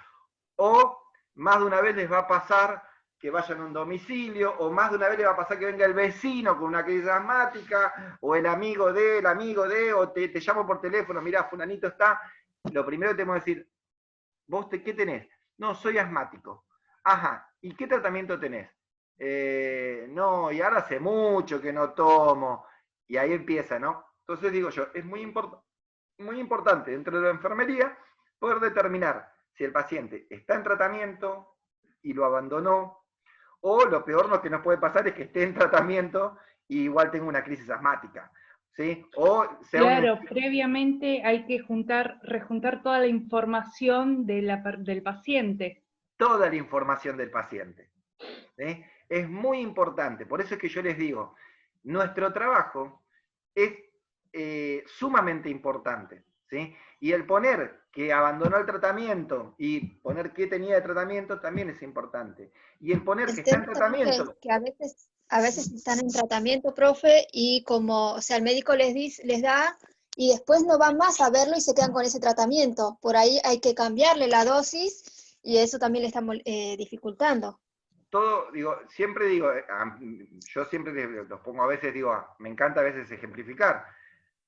[SPEAKER 1] o más de una vez les va a pasar que vayan a un domicilio, o más de una vez les va a pasar que venga el vecino con una crisis asmática, o el amigo de, o te llamo por teléfono, mirá, fulanito está. Lo primero que tenemos que decir, ¿vos qué tenés? No, soy asmático. Ajá, ¿y qué tratamiento tenés? No, y ahora hace mucho que no tomo. Y ahí empieza, ¿no? Entonces digo yo, es muy importante dentro de la enfermería poder determinar si el paciente está en tratamiento y lo abandonó, o lo peor lo que nos puede pasar es que esté en tratamiento y igual tenga una crisis asmática. ¿Sí? O sea
[SPEAKER 3] claro, previamente hay que rejuntar toda la información del paciente.
[SPEAKER 1] Toda la información del paciente. ¿Sí? Es muy importante, por eso es que yo les digo, nuestro trabajo es sumamente importante, ¿sí? Y el poner que abandonó el tratamiento y poner qué tenía de tratamiento también es importante. Y el poner que está en tratamiento.
[SPEAKER 6] Que a veces están en tratamiento, profe, y como, o sea, el médico les da y después no van más a verlo y se quedan con ese tratamiento. Por ahí hay que cambiarle la dosis y eso también le está dificultando.
[SPEAKER 1] Todo, digo, siempre digo, yo siempre los pongo a veces, digo, me encanta a veces ejemplificar.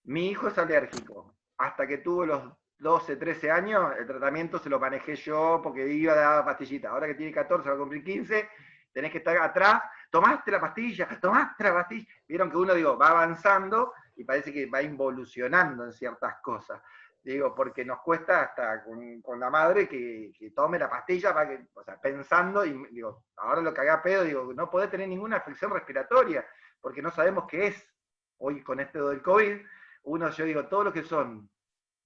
[SPEAKER 1] Mi hijo es alérgico. Hasta que tuvo los 12, 13 años, el tratamiento se lo manejé yo porque iba a dar pastillita. Ahora que tiene 14, va a cumplir 15, tenés que estar atrás, tomaste la pastilla. Vieron que uno, digo, va avanzando y parece que va involucionando en ciertas cosas. Digo, porque nos cuesta hasta con la madre que tome la pastilla, para que, o sea, pensando, y digo, ahora lo cagué a pedo, digo, no podés tener ninguna afección respiratoria, porque no sabemos qué es. Hoy con esto del COVID, yo digo, todos los que son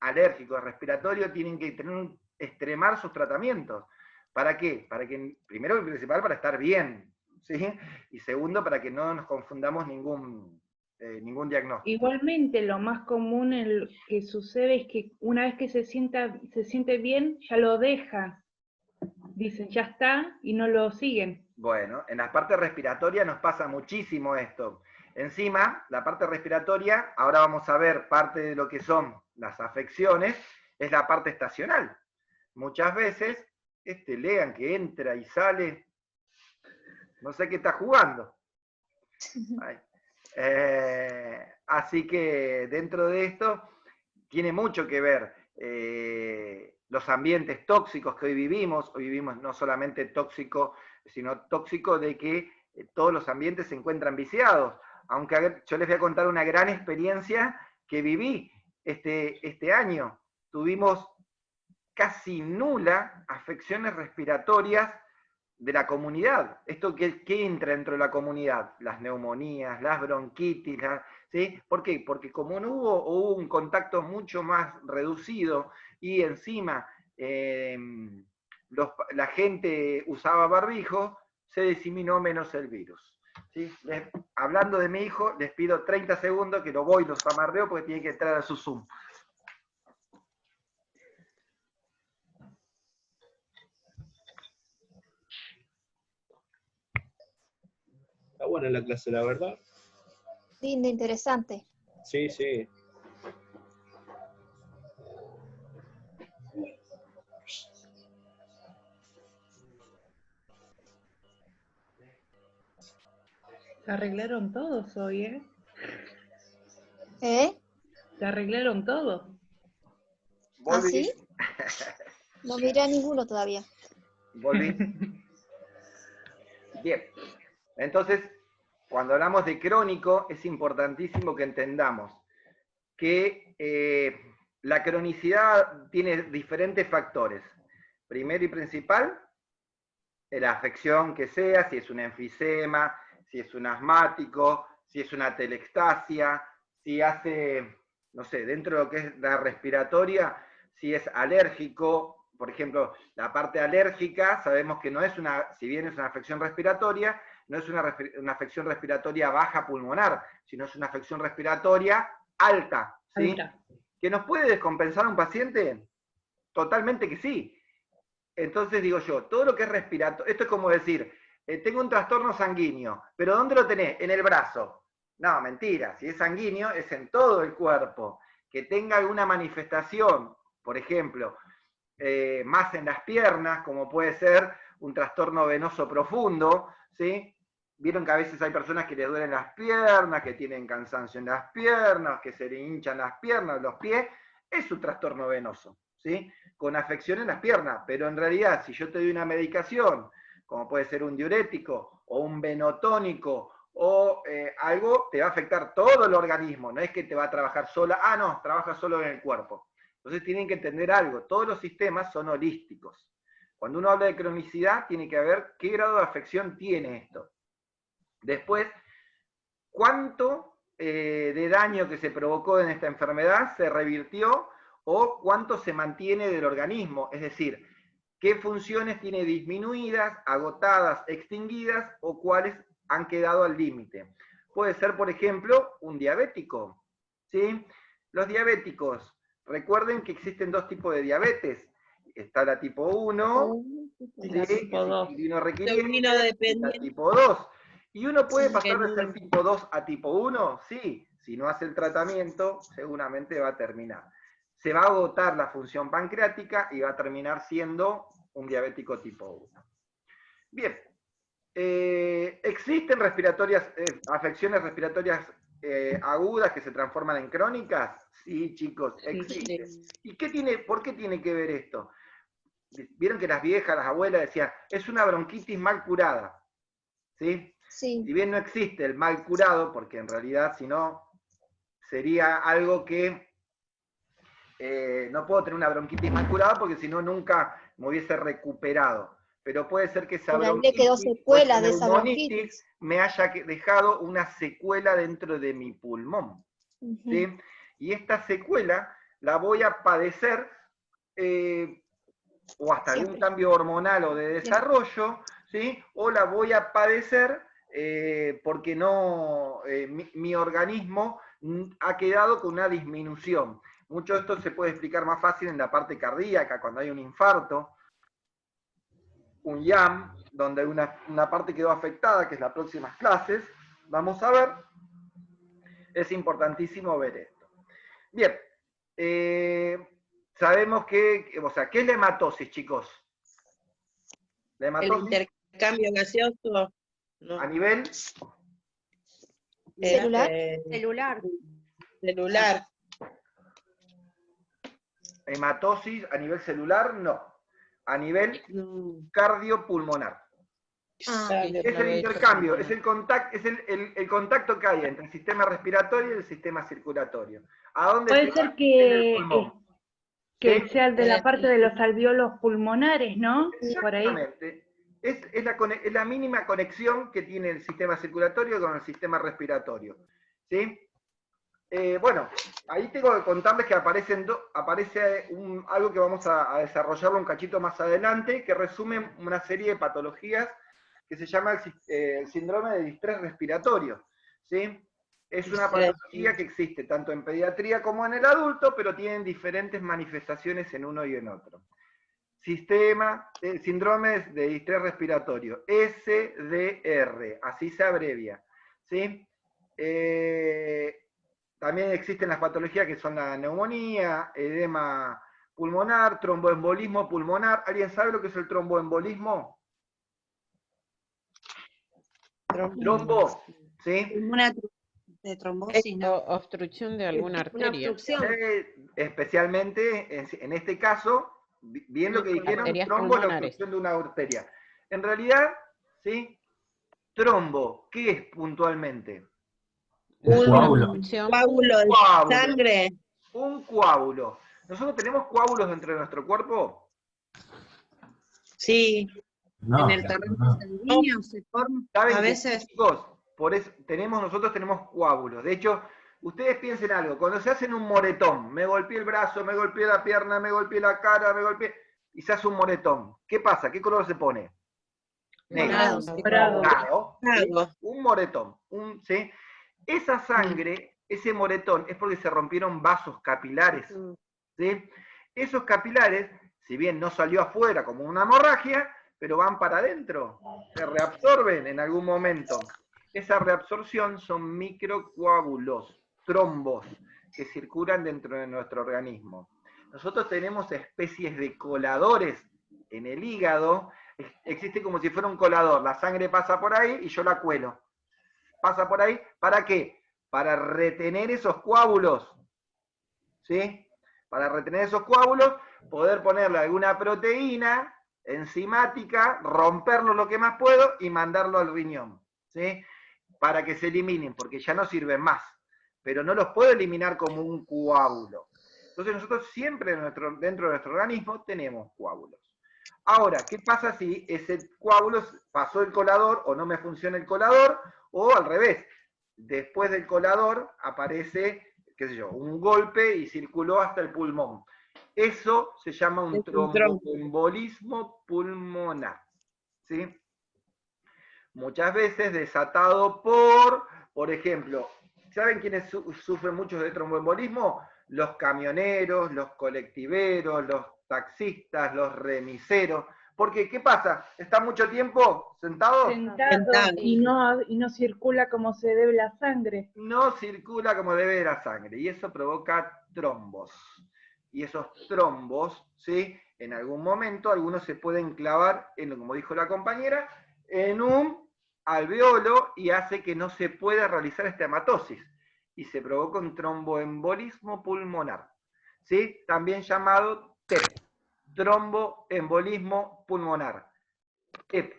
[SPEAKER 1] alérgicos, respiratorios, tienen que extremar sus tratamientos. ¿Para qué? Para que, primero y principal, para estar bien, ¿sí? Y segundo, para que no nos confundamos ningún diagnóstico.
[SPEAKER 3] Igualmente, lo más común que sucede es que una vez que se siente bien, ya lo dejan. Dicen, ya está, y no lo siguen.
[SPEAKER 1] Bueno, en la parte respiratoria nos pasa muchísimo esto. Encima, la parte respiratoria, ahora vamos a ver parte de lo que son las afecciones, es la parte estacional. Muchas veces, lean que entra y sale, no sé qué está jugando. Ay. Así que dentro de esto tiene mucho que ver los ambientes tóxicos que hoy vivimos no solamente tóxico, sino tóxico de que todos los ambientes se encuentran viciados. Aunque yo les voy a contar una gran experiencia que viví este año. Tuvimos casi nula afecciones respiratorias de la comunidad. ¿Esto qué entra dentro de la comunidad? Las neumonías, las bronquitis, ¿sí? ¿Por qué? Porque como no hubo un contacto mucho más reducido y encima la gente usaba barbijo, se diseminó menos el virus. ¿Sí? Hablando de mi hijo, les pido 30 segundos que los amarreo porque tiene que entrar a su Zoom.
[SPEAKER 10] Está buena la clase, la verdad.
[SPEAKER 6] Linda, interesante.
[SPEAKER 10] Sí, sí.
[SPEAKER 3] Se arreglaron todos hoy, ¿eh?
[SPEAKER 6] ¿Eh?
[SPEAKER 3] Se arreglaron todos.
[SPEAKER 6] ¿Ah, sí? No miré a ninguno todavía.
[SPEAKER 1] Volví. Bien. Entonces, cuando hablamos de crónico, es importantísimo que entendamos que la cronicidad tiene diferentes factores. Primero y principal, la afección que sea, si es un enfisema, si es un asmático, si es una telextasia, si hace, no sé, dentro de lo que es la respiratoria, si es alérgico. Por ejemplo, la parte alérgica, sabemos que no es si bien es una afección respiratoria, no es una afección respiratoria baja pulmonar, sino es una afección respiratoria alta, ¿sí? Alta. ¿Que nos puede descompensar a un paciente? Totalmente que sí. Entonces digo yo, todo lo que es respiratorio, esto es como decir, tengo un trastorno sanguíneo, pero ¿dónde lo tenés? En el brazo. No, mentira, si es sanguíneo es en todo el cuerpo. Que tenga alguna manifestación, por ejemplo, más en las piernas, como puede ser un trastorno venoso profundo, ¿sí? Vieron que a veces hay personas que les duelen las piernas, que tienen cansancio en las piernas, que se le hinchan las piernas, los pies, es un trastorno venoso, ¿sí? Con afección en las piernas, pero en realidad si yo te doy una medicación, como puede ser un diurético o un venotónico o algo, te va a afectar todo el organismo, no es que te va a trabajar sola, no, trabaja solo en el cuerpo. Entonces tienen que entender algo, todos los sistemas son holísticos. Cuando uno habla de cronicidad, tiene que ver qué grado de afección tiene esto. Después, cuánto de daño que se provocó en esta enfermedad se revirtió o cuánto se mantiene del organismo, es decir, qué funciones tiene disminuidas, agotadas, extinguidas o cuáles han quedado al límite. Puede ser, por ejemplo, un diabético, ¿sí? Los diabéticos recuerden que existen dos tipos de diabetes. Está la tipo 1,
[SPEAKER 8] Y la
[SPEAKER 1] ¿sí?
[SPEAKER 8] tipo 2.
[SPEAKER 1] Insulinorequiriente, y la
[SPEAKER 8] Insulinodependiente.
[SPEAKER 1] tipo 2. ¿Y uno puede pasar de
[SPEAKER 8] Que
[SPEAKER 1] ser
[SPEAKER 8] no-
[SPEAKER 1] tipo 2 a tipo 1? Sí, si no hace el tratamiento, seguramente va a terminar. Se va a agotar la función pancreática y va a terminar siendo un diabético tipo 1. Bien, ¿existen afecciones respiratorias agudas que se transforman en crónicas? Sí, chicos, existen. ¿Y por qué tiene que ver esto? Vieron que las viejas, las abuelas decían, es una bronquitis mal curada. ¿Sí?
[SPEAKER 6] Sí.
[SPEAKER 1] Si bien no existe el mal curado, porque en realidad si no, sería algo que no puedo tener una bronquitis mal curada porque si no nunca me hubiese recuperado. Pero puede ser que esa
[SPEAKER 6] Por ahí le quedó
[SPEAKER 1] bronquitis
[SPEAKER 6] secuela
[SPEAKER 1] o esa
[SPEAKER 6] de esa
[SPEAKER 1] neumonitis
[SPEAKER 6] bronquitis.
[SPEAKER 1] me haya dejado una secuela dentro de mi pulmón.
[SPEAKER 6] Ujú.
[SPEAKER 1] ¿Sí? Y esta secuela la voy a padecer o hasta algún
[SPEAKER 6] Siempre.
[SPEAKER 1] cambio hormonal o de desarrollo, ¿sí? O la voy a padecer porque no, mi organismo ha quedado con una disminución. Mucho de esto se puede explicar más fácil en la parte cardíaca, cuando hay un infarto, un IAM, donde una parte quedó afectada, que es las próximas clases. Vamos a ver. Es importantísimo ver esto. Bien. Sabemos que, o sea, ¿qué es la hematosis, chicos? La
[SPEAKER 8] El
[SPEAKER 1] hematosis
[SPEAKER 8] intercambio gaseoso. No.
[SPEAKER 1] a nivel
[SPEAKER 6] ¿Celular?
[SPEAKER 7] Celular.
[SPEAKER 8] Celular.
[SPEAKER 1] hematosis a nivel celular, no. A nivel
[SPEAKER 8] No.
[SPEAKER 1] cardiopulmonar.
[SPEAKER 6] Ah,
[SPEAKER 1] Es el intercambio, es el contacto que hay entre el sistema respiratorio y el sistema circulatorio. ¿A dónde
[SPEAKER 3] Puede
[SPEAKER 1] se va?
[SPEAKER 3] ser
[SPEAKER 1] En el pulmón.
[SPEAKER 3] que
[SPEAKER 1] ¿Sí?
[SPEAKER 3] sea de la parte de los alvéolos pulmonares, ¿no? Por ahí.
[SPEAKER 1] Exactamente. Es la mínima conexión que tiene el sistema circulatorio con el sistema respiratorio. ¿Sí? Bueno, ahí tengo que contarles que aparece algo que vamos a desarrollarlo un cachito más adelante, que resume una serie de patologías que se llama el síndrome de distrés respiratorio. ¿Sí? Es una patología que existe tanto en pediatría como en el adulto, pero tienen diferentes manifestaciones en uno y en otro. Síndrome de distrés respiratorio, SDR, así se abrevia. ¿Sí? También existen las patologías que son la neumonía, edema pulmonar, tromboembolismo pulmonar. ¿Alguien sabe lo que es el tromboembolismo? Trombo, ¿sí?
[SPEAKER 9] Una de trombosis, ¿no?
[SPEAKER 4] Obstrucción de alguna
[SPEAKER 7] Una
[SPEAKER 4] arteria.
[SPEAKER 7] obstrucción.
[SPEAKER 1] Especialmente en este caso, bien lo que dijeron,
[SPEAKER 4] Arterias
[SPEAKER 1] trombo es la
[SPEAKER 4] pulmonares.
[SPEAKER 1] obstrucción de una arteria. En realidad, ¿sí? Trombo, ¿qué es puntualmente?
[SPEAKER 8] Un
[SPEAKER 2] Coágulo.
[SPEAKER 8] coágulo de
[SPEAKER 1] Coágulo.
[SPEAKER 8] sangre.
[SPEAKER 1] Un coágulo. ¿Nosotros tenemos coágulos dentro de nuestro cuerpo?
[SPEAKER 8] Sí.
[SPEAKER 2] No,
[SPEAKER 9] En el terreno
[SPEAKER 2] no.
[SPEAKER 9] sanguíneo se forma
[SPEAKER 1] ¿Saben
[SPEAKER 9] a
[SPEAKER 1] que,
[SPEAKER 9] veces.
[SPEAKER 1] chicos? Por eso nosotros tenemos coágulos. De hecho, ustedes piensen algo. Cuando se hacen un moretón, me golpeé el brazo, me golpeé la pierna, me golpeé la cara, y se hace un moretón. ¿Qué pasa? ¿Qué color se pone? Negro.
[SPEAKER 3] Morado.
[SPEAKER 1] Claro, ¿sí?
[SPEAKER 8] Claro.
[SPEAKER 1] Un moretón. ¿Sí? Esa sangre, ese moretón, es porque se rompieron vasos capilares. ¿Sí? Esos capilares, si bien no salió afuera como una hemorragia, pero van para adentro, se reabsorben en algún momento. Esa reabsorción son microcoágulos, trombos, que circulan dentro de nuestro organismo. Nosotros tenemos especies de coladores en el hígado. Existe como si fuera un colador. La sangre pasa por ahí y yo la cuelo. Pasa por ahí. ¿Para qué? Para retener esos coágulos. ¿Sí? Para retener esos coágulos, poder ponerle alguna proteína enzimática, romperlo lo que más puedo y mandarlo al riñón. ¿Sí? Para que se eliminen, porque ya no sirven más. Pero no los puedo eliminar como un coágulo. Entonces nosotros siempre dentro de nuestro organismo tenemos coágulos. Ahora, ¿qué pasa si ese coágulo pasó el colador o no me funciona el colador? O al revés, después del colador aparece, qué sé yo, un golpe y circuló hasta el pulmón. Eso se llama un tromboembolismo pulmonar. ¿Sí? Muchas veces desatado por ejemplo, ¿saben quiénes sufren mucho de tromboembolismo? Los camioneros, los colectiveros, los taxistas, los remiseros. Porque, ¿qué pasa? ¿Están mucho tiempo sentados?
[SPEAKER 3] Sentado y no circula como se debe la sangre.
[SPEAKER 1] No circula como debe la sangre, y eso provoca trombos. Y esos trombos, ¿sí? En algún momento, algunos se pueden clavar, como dijo la compañera, en un alveolo y hace que no se pueda realizar esta hematosis. Y se provoca un tromboembolismo pulmonar, ¿sí? También llamado TEP, tromboembolismo pulmonar. TEP.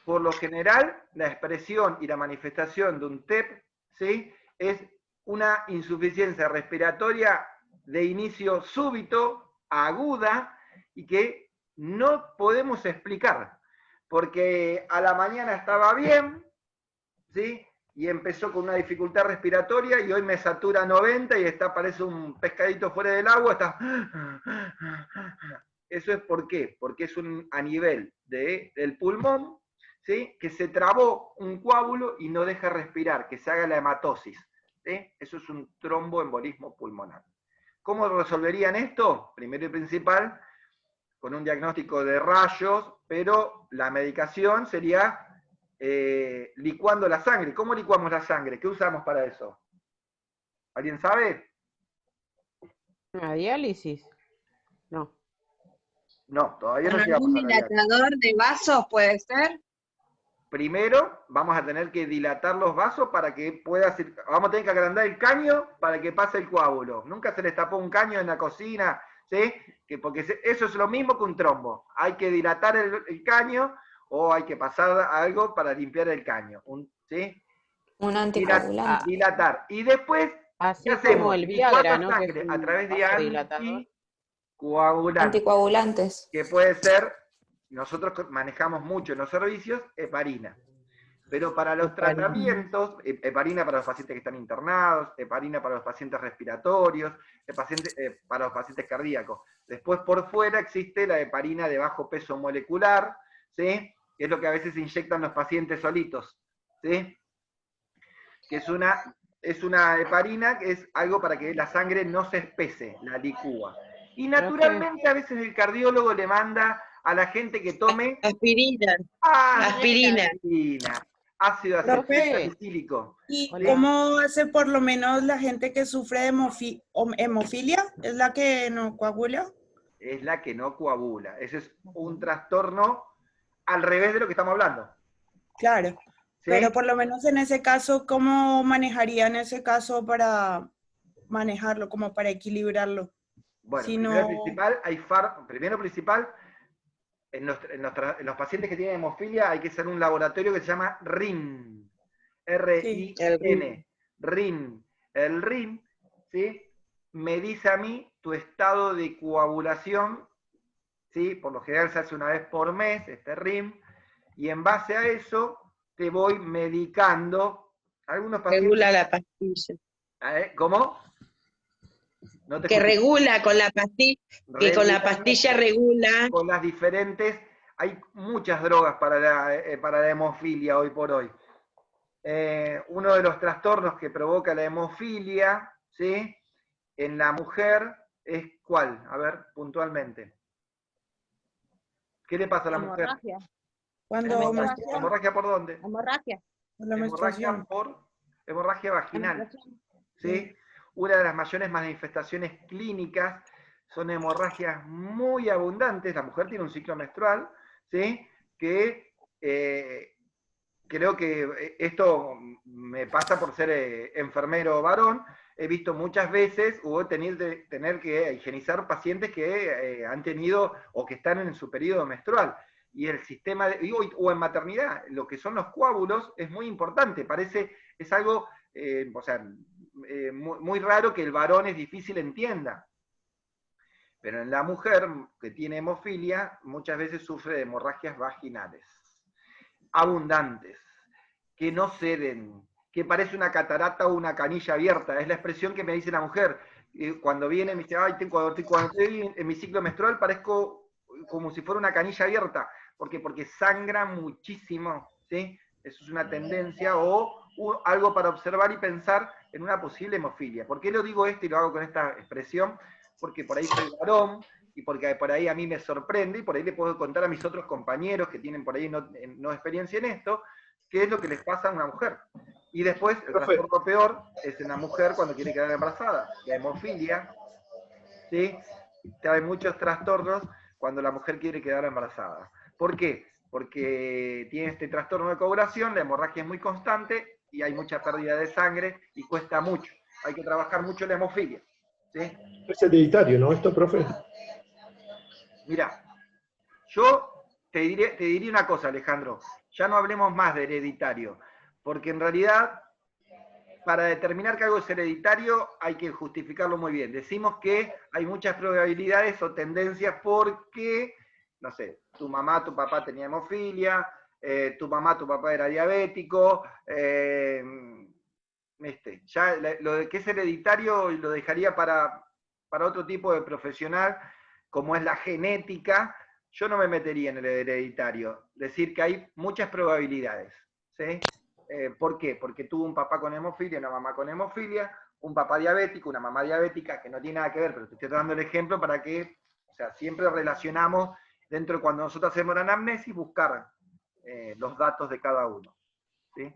[SPEAKER 1] Por lo general, la expresión y la manifestación de un TEP, ¿sí? Es una insuficiencia respiratoria de inicio súbito, aguda, y que no podemos explicar, porque a la mañana estaba bien, ¿sí? Y empezó con una dificultad respiratoria y hoy me satura 90 y parece un pescadito fuera del agua, está... Eso es ¿por qué? Porque es a nivel del pulmón, ¿sí? Que se trabó un coágulo y no deja respirar, que se haga la hematosis, ¿sí? Eso es un tromboembolismo pulmonar. ¿Cómo resolverían esto? Primero y principal, con un diagnóstico de rayos, pero la medicación sería licuando la sangre. ¿Cómo licuamos la sangre? ¿Qué usamos para eso? ¿Alguien sabe?
[SPEAKER 4] ¿La diálisis? No.
[SPEAKER 1] No, todavía no
[SPEAKER 9] ¿Con
[SPEAKER 1] llegamos
[SPEAKER 9] algún
[SPEAKER 1] a la diálisis.
[SPEAKER 9] dilatador de vasos puede ser?
[SPEAKER 1] Primero vamos a tener que dilatar los vasos para que pueda vamos a tener que agrandar el caño para que pase el coágulo. Nunca se les tapó un caño en la cocina, ¿sí? Porque eso es lo mismo que un trombo. Hay que dilatar el caño o hay que pasar algo para limpiar el caño, ¿sí?
[SPEAKER 11] Un anticoagulante.
[SPEAKER 1] Dilatar. Y después,
[SPEAKER 4] Así
[SPEAKER 1] ¿qué hacemos?
[SPEAKER 4] como el Viagra, ¿no?
[SPEAKER 1] Sangre
[SPEAKER 4] Que es
[SPEAKER 1] a
[SPEAKER 4] un
[SPEAKER 1] través de
[SPEAKER 4] vasodilatador.
[SPEAKER 1] anticoagulantes. Que puede ser, nosotros manejamos mucho en los servicios, heparina. Pero para los tratamientos, heparina para los pacientes que están internados, heparina para los pacientes respiratorios, para los pacientes cardíacos. Después por fuera existe la heparina de bajo peso molecular, ¿sí? Que es lo que a veces inyectan los pacientes solitos, ¿sí? Que es una heparina que es algo para que la sangre no se espese, la licúa. Y naturalmente a veces el cardiólogo le manda a la gente que tome
[SPEAKER 8] aspirina.
[SPEAKER 1] Aspirina. Ácido
[SPEAKER 12] Profe,
[SPEAKER 1] acetilsalicílico.
[SPEAKER 12] ¿y
[SPEAKER 1] ¿Sí?
[SPEAKER 12] cómo hace por lo menos la gente que sufre de hemofilia? ¿Es la que no coagula?
[SPEAKER 1] Es la que no coagula. Ese es un trastorno al revés de lo que estamos hablando.
[SPEAKER 12] Claro.
[SPEAKER 1] ¿Sí?
[SPEAKER 12] Pero por lo menos en ese caso, ¿cómo manejarían ese caso para manejarlo, como para equilibrarlo?
[SPEAKER 1] Bueno,
[SPEAKER 12] Si
[SPEAKER 1] primero principal, en los pacientes que tienen hemofilia hay que hacer un laboratorio que se llama RIN. R-I-N. RIN. El RIN, ¿sí? Me dice a mí tu estado de coagulación, ¿sí? Por lo general se hace una vez por mes, este RIN, y en base a eso te voy medicando. Algunos pacientes...
[SPEAKER 8] Regula la pastilla.
[SPEAKER 1] ¿Cómo? No te escucho.
[SPEAKER 8] Regula con la pastilla, que con la pastilla regula.
[SPEAKER 1] Con las diferentes, hay muchas drogas para la hemofilia hoy por hoy. Uno de los trastornos que provoca la hemofilia, ¿sí? En la mujer es ¿cuál? A ver, puntualmente. ¿Qué le pasa a la mujer? ¿Hemorragia por dónde?
[SPEAKER 7] Hemorragia.
[SPEAKER 12] La menstruación.
[SPEAKER 1] Por hemorragia vaginal. ¿Sí? Una de las mayores manifestaciones clínicas son hemorragias muy abundantes. La mujer tiene un ciclo menstrual, ¿sí? Que creo que esto me pasa por ser enfermero varón. He visto muchas veces, tener que higienizar pacientes que han tenido o que están en su periodo menstrual. Y el sistema, o en maternidad, lo que son los coágulos es muy importante. Es algo, muy raro que el varón es difícil entienda. Pero en la mujer que tiene hemofilia, muchas veces sufre de hemorragias vaginales, abundantes, que no ceden, que parece una catarata o una canilla abierta. Es la expresión que me dice la mujer. Cuando viene, me dice, cuando estoy en mi ciclo menstrual parezco como si fuera una canilla abierta. ¿Por qué? Porque sangra muchísimo, ¿sí? Eso es una tendencia, o algo para observar y pensar en una posible hemofilia. ¿Por qué lo digo esto y lo hago con esta expresión? Porque por ahí soy varón, y porque por ahí a mí me sorprende, y por ahí le puedo contar a mis otros compañeros que tienen por ahí no experiencia en esto, qué es lo que les pasa a una mujer. Y después, el trastorno peor es en la mujer cuando quiere quedar embarazada. La hemofilia, ¿sí? Trae muchos trastornos cuando la mujer quiere quedar embarazada. ¿Por qué? Porque tiene este trastorno de coagulación, la hemorragia es muy constante y hay mucha pérdida de sangre y cuesta mucho. Hay que trabajar mucho la hemofilia. ¿Sí?
[SPEAKER 10] Es hereditario, ¿no? Esto, profe.
[SPEAKER 1] Mira, yo te diría una cosa, Alejandro. Ya no hablemos más de hereditario, porque en realidad, para determinar que algo es hereditario, hay que justificarlo muy bien. Decimos que hay muchas probabilidades o tendencias porque, no sé, tu mamá, tu papá tenía hemofilia, tu mamá, tu papá era diabético, ya lo de que es hereditario lo dejaría para otro tipo de profesional, como es la genética. Yo no me metería en el hereditario. Decir que hay muchas probabilidades, ¿sí? ¿Por qué? Porque tuvo un papá con hemofilia, una mamá con hemofilia, un papá diabético, una mamá diabética, que no tiene nada que ver, pero te estoy dando el ejemplo para que, o sea, siempre relacionamos dentro de cuando nosotros hacemos la anamnesis, buscar los datos de cada uno, ¿sí?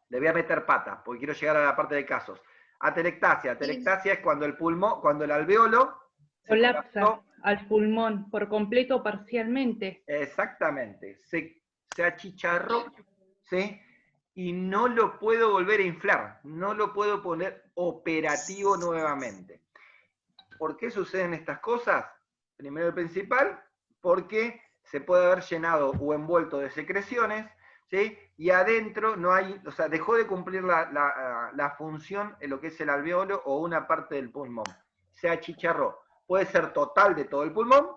[SPEAKER 1] Le voy a meter pata, porque quiero llegar a la parte de casos. Atelectasia. Atelectasia es cuando el pulmón, cuando el alveolo
[SPEAKER 3] colapsa al pulmón por completo o parcialmente.
[SPEAKER 1] Exactamente. Se achicharró, ¿sí? Y no lo puedo volver a inflar. No lo puedo poner operativo nuevamente. ¿Por qué suceden estas cosas? Primero y principal, porque se puede haber llenado o envuelto de secreciones, ¿sí? Y adentro no hay, o sea, dejó de cumplir la función en lo que es el alveolo o una parte del pulmón. Se achicharró. Puede ser total de todo el pulmón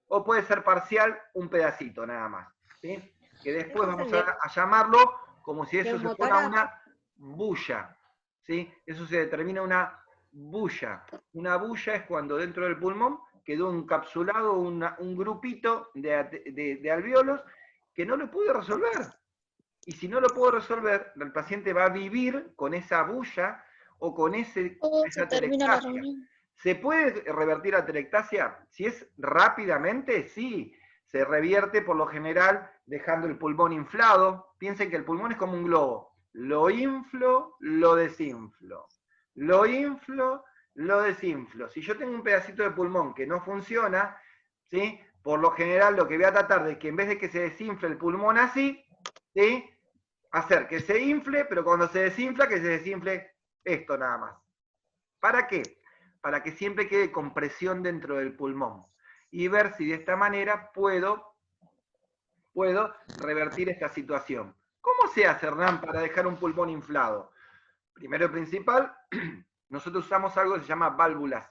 [SPEAKER 1] o puede ser parcial, un pedacito nada más, ¿sí? Que después vamos a llamarlo como si eso se fuera una bulla, ¿sí? Eso se determina una bulla. Una bulla es cuando dentro del pulmón quedó encapsulado un grupito de alveolos que no lo pude resolver. Y si no lo puedo resolver, el paciente va a vivir con esa bulla o con esa atelectasia. ¿Se puede revertir la atelectasia? Si es rápidamente, sí. Se revierte por lo general dejando el pulmón inflado. Piensen que el pulmón es como un globo. Lo inflo, lo desinflo. Lo inflo, lo desinflo. Si yo tengo un pedacito de pulmón que no funciona, ¿sí? Por lo general lo que voy a tratar de que en vez de que se desinfle el pulmón así, ¿sí? Hacer que se infle, pero cuando se desinfla, que se desinfle esto nada más. ¿Para qué? Para que siempre quede compresión dentro del pulmón. Y ver si de esta manera puedo revertir esta situación. ¿Cómo se hace, Hernán, para dejar un pulmón inflado? Primero y principal, nosotros usamos algo que se llama válvulas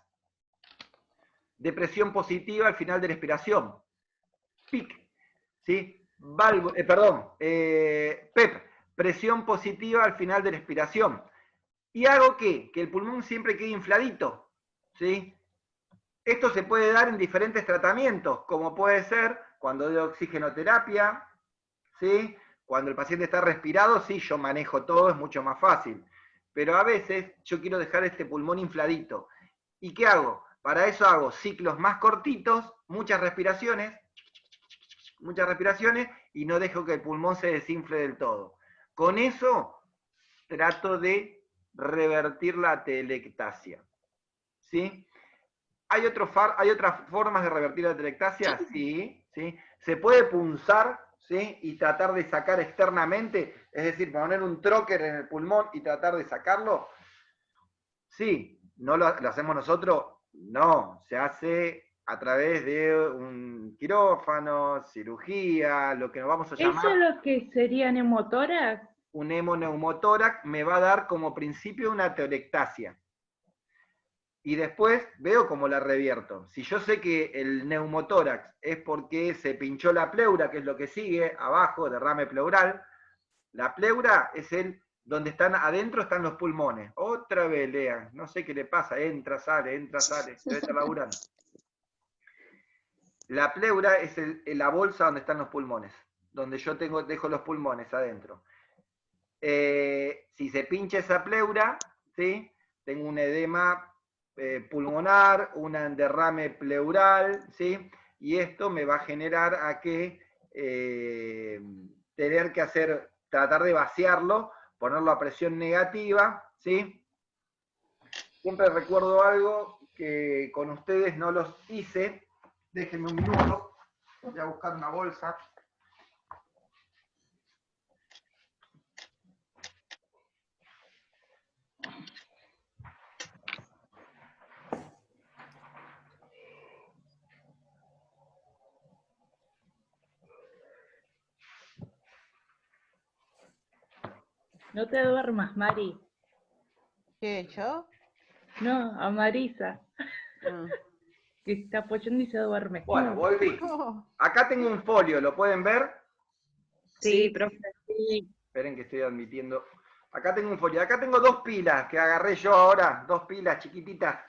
[SPEAKER 1] de presión positiva al final de la expiración. PIC, ¿sí? PEP, presión positiva al final de la expiración. ¿Y hago qué? Que el pulmón siempre quede infladito, ¿sí? Esto se puede dar en diferentes tratamientos, como puede ser cuando doy oxigenoterapia, ¿sí? Cuando el paciente está respirado, sí, yo manejo todo, es mucho más fácil. Pero a veces yo quiero dejar este pulmón infladito. ¿Y qué hago? Para eso hago ciclos más cortitos, muchas respiraciones, y no dejo que el pulmón se desinfle del todo. Con eso trato de revertir la atelectasia, ¿sí? ¿Hay otras formas de revertir la atelectasia? Sí, ¿sí? Se puede punzar, ¿sí? Y tratar de sacar externamente, es decir, poner un trocker en el pulmón y tratar de sacarlo. Sí, ¿no lo hacemos nosotros? No, se hace a través de un quirófano, cirugía, lo que nos vamos a llamar...
[SPEAKER 3] ¿Eso es lo que sería neumotórax?
[SPEAKER 1] Un hemoneumotórax me va a dar como principio una atelectasia. Y después veo cómo la revierto. Si yo sé que el neumotórax es porque se pinchó la pleura, que es lo que sigue, abajo, derrame pleural, la pleura es donde adentro están los pulmones. Otra vez, lean, no sé qué le pasa, entra, sale, debe estar laburando. La pleura es la bolsa donde están los pulmones, donde yo dejo los pulmones adentro. Si se pincha esa pleura, ¿sí? Tengo un edema pulmonar, un derrame pleural, ¿sí? Y esto me va a generar a que tener que tratar de vaciarlo, ponerlo a presión negativa, ¿sí? Siempre recuerdo algo que con ustedes no los hice. Déjenme un minuto, voy a buscar una bolsa.
[SPEAKER 3] No te duermas, Mari.
[SPEAKER 4] ¿Qué, yo?
[SPEAKER 3] No, a Marisa.
[SPEAKER 4] Ah.
[SPEAKER 3] Que está apoyando y se duerme.
[SPEAKER 1] Bueno, volví. Acá tengo un folio, ¿lo pueden ver?
[SPEAKER 8] Sí, profe. Sí.
[SPEAKER 1] Esperen que estoy admitiendo. Acá tengo un folio. Acá tengo 2 pilas que agarré yo ahora. 2 pilas chiquititas.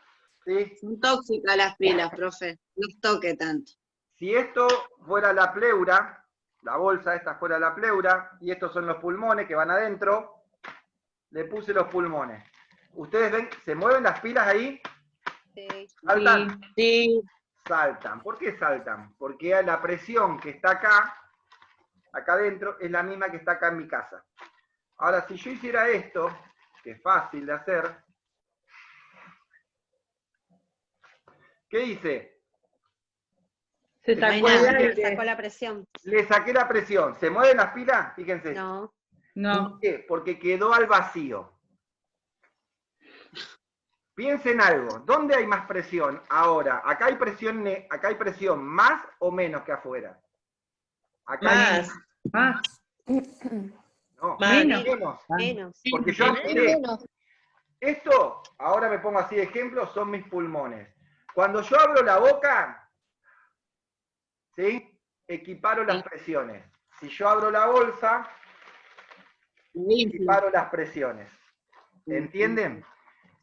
[SPEAKER 1] ¿Sí?
[SPEAKER 9] Son tóxicas las pilas, profe. No toque tanto.
[SPEAKER 1] Si esto fuera la pleura, la bolsa esta fuera la pleura, y estos son los pulmones que van adentro, le puse los pulmones. ¿Ustedes ven? ¿Se mueven las pilas ahí?
[SPEAKER 7] Sí.
[SPEAKER 1] ¿Saltan?
[SPEAKER 8] Sí.
[SPEAKER 1] Saltan. ¿Por qué saltan? Porque la presión que está acá adentro, es la misma que está acá en mi casa. Ahora, si yo hiciera esto, que es fácil de hacer, ¿qué hice?
[SPEAKER 3] Se
[SPEAKER 7] No hay
[SPEAKER 3] sacó el
[SPEAKER 7] nada,
[SPEAKER 3] aire.
[SPEAKER 7] sacó la presión.
[SPEAKER 1] Le saqué la presión. ¿Se mueven las pilas? Fíjense.
[SPEAKER 7] No.
[SPEAKER 3] No.
[SPEAKER 1] ¿Por qué? Porque quedó al vacío. Piensen algo. ¿Dónde hay más presión? Ahora, acá hay presión más o menos que afuera. Acá hay
[SPEAKER 8] Más.
[SPEAKER 3] Más.
[SPEAKER 1] no,
[SPEAKER 8] Más.
[SPEAKER 1] menos.
[SPEAKER 7] Menos.
[SPEAKER 1] Porque yo aspiré. Esto, ahora me pongo así de ejemplo, son mis pulmones. Cuando yo abro la boca, ¿sí? Equiparo las presiones. Si yo abro la bolsa, equiparo las presiones. ¿Entienden?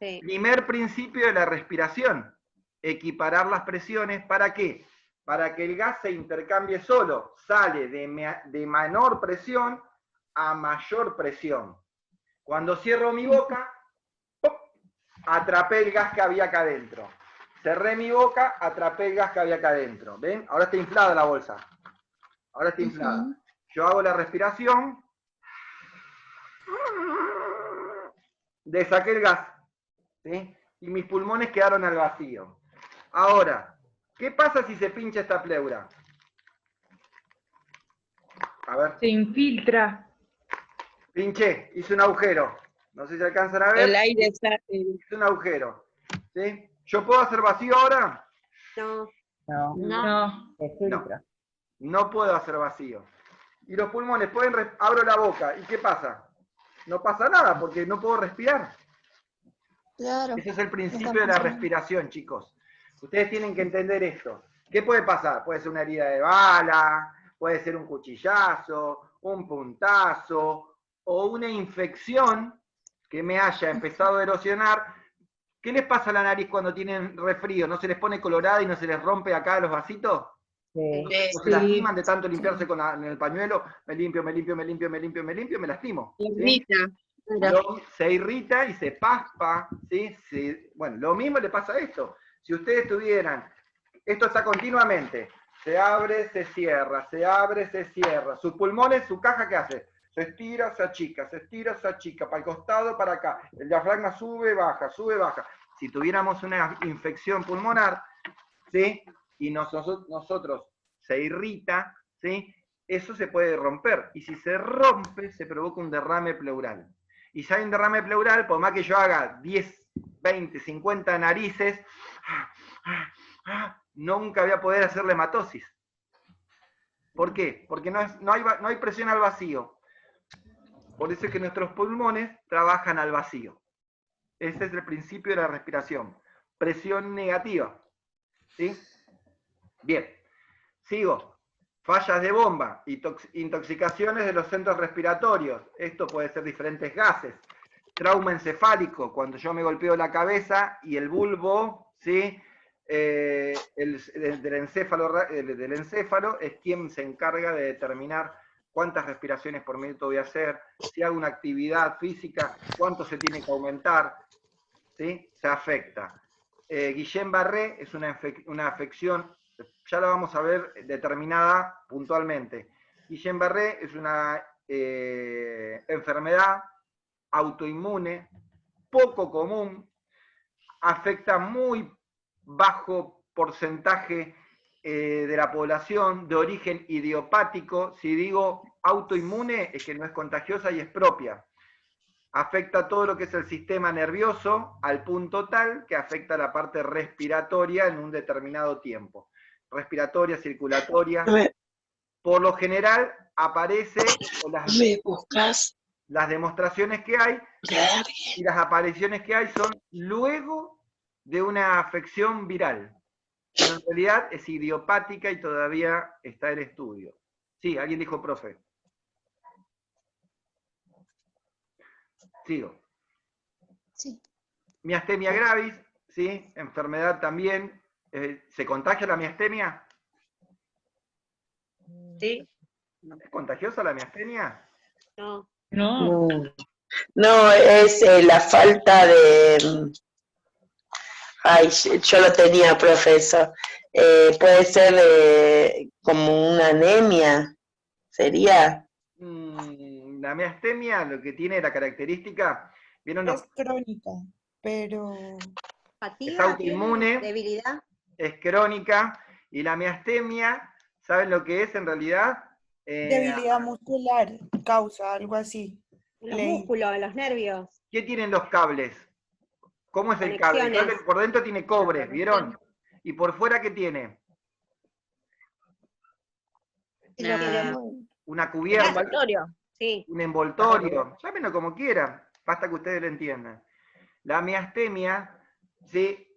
[SPEAKER 7] Sí.
[SPEAKER 1] Primer principio de la respiración, equiparar las presiones. ¿Para qué? Para que el gas se intercambie solo, sale de menor presión a mayor presión. Cuando cierro mi boca, ¡pop!, atrapé el gas que había acá adentro. Cerré mi boca, atrapé el gas que había acá adentro. ¿Ven? Ahora está inflada la bolsa. Ahora está inflada. Yo hago la respiración, saqué el gas, ¿sí? Y mis pulmones quedaron al vacío. Ahora, ¿qué pasa si se pincha esta pleura? A ver.
[SPEAKER 3] Se infiltra.
[SPEAKER 1] Pinché, hice un agujero. No sé si alcanzan a ver.
[SPEAKER 8] El aire está.
[SPEAKER 1] Hice un agujero. ¿Sí? ¿Yo puedo hacer vacío ahora?
[SPEAKER 7] No.
[SPEAKER 11] No.
[SPEAKER 3] No.
[SPEAKER 11] Se filtra.
[SPEAKER 1] No puedo hacer vacío. Y los pulmones abro la boca. ¿Y qué pasa? No pasa nada porque no puedo respirar.
[SPEAKER 6] Claro.
[SPEAKER 1] Ese es el principio de la respiración, chicos. Ustedes tienen que entender esto. ¿Qué puede pasar? Puede ser una herida de bala, puede ser un cuchillazo, un puntazo, o una infección que me haya empezado a erosionar. ¿Qué les pasa a la nariz cuando tienen resfrío? ¿No se les pone colorada y no se les rompe acá los vasitos?
[SPEAKER 11] Sí.
[SPEAKER 1] ¿No se lastiman de tanto limpiarse en el pañuelo? Me limpio, me lastimo. ¿Sí? Se irrita y se paspa, ¿sí? Bueno, lo mismo le pasa a esto. Si ustedes tuvieran, esto está continuamente, se abre, se cierra, se abre, se cierra. Sus pulmones, su caja, ¿qué hace? Se estira, se achica, para el costado, para acá. El diafragma sube, baja, sube, baja. Si tuviéramos una infección pulmonar, ¿sí? Y nosotros se irrita, ¿sí? Eso se puede romper. Y si se rompe, se provoca un derrame pleural. Y si hay un derrame pleural, por más que yo haga 10, 20, 50 narices, nunca voy a poder hacerle hematosis. ¿Por qué? Porque no hay presión al vacío. Por eso es que nuestros pulmones trabajan al vacío. Ese es el principio de la respiración. Presión negativa. ¿Sí? Bien. Sigo. Fallas de bomba, intoxicaciones de los centros respiratorios. Esto puede ser diferentes gases. Trauma encefálico, cuando yo me golpeo la cabeza y el bulbo, ¿sí? Del encéfalo es quien se encarga de determinar cuántas respiraciones por minuto voy a hacer, si hago una actividad física, cuánto se tiene que aumentar, ¿sí? Se afecta. Guillain-Barré es una afección, ya la vamos a ver determinada puntualmente. Guillain-Barré es una enfermedad autoinmune, poco común, afecta muy bajo porcentaje de la población, de origen idiopático. Si digo autoinmune es que no es contagiosa y es propia. Afecta todo lo que es el sistema nervioso al punto tal que afecta la parte respiratoria en un determinado tiempo. Respiratoria, circulatoria. Por lo general aparece las demostraciones que hay y las apariciones que hay son luego de una afección viral. Pero en realidad es idiopática y todavía está en estudio. Sí, alguien dijo profe. Sigo.
[SPEAKER 6] Sí.
[SPEAKER 1] Miastemia gravis, ¿sí? Enfermedad también. ¿Se contagia la miastemia?
[SPEAKER 8] Sí.
[SPEAKER 1] ¿Es contagiosa la miastemia?
[SPEAKER 7] No.
[SPEAKER 3] No.
[SPEAKER 13] No, es la falta de... Ay, yo lo tenía, profesor. Puede ser como una anemia, ¿sería?
[SPEAKER 1] La miastemia lo que tiene la característica, ¿vieron?
[SPEAKER 12] Es crónica, pero...
[SPEAKER 1] Es
[SPEAKER 7] Fatiga,
[SPEAKER 1] autoinmune,
[SPEAKER 7] debilidad.
[SPEAKER 1] es crónica, y la miastemia, ¿saben lo que es en realidad?
[SPEAKER 12] Debilidad muscular causa, algo así.
[SPEAKER 7] Los
[SPEAKER 12] Leí.
[SPEAKER 7] músculos, los nervios.
[SPEAKER 1] ¿Qué tienen los cables? ¿Cómo es el cable? El
[SPEAKER 7] Conexiones.
[SPEAKER 1] cable por dentro tiene cobre, ¿vieron? ¿Y por fuera qué tiene? Una cubierta.
[SPEAKER 7] Envoltorio. Sí.
[SPEAKER 1] Un envoltorio, llámenlo como quieran, basta que ustedes lo entiendan. La miastemia, ¿sí?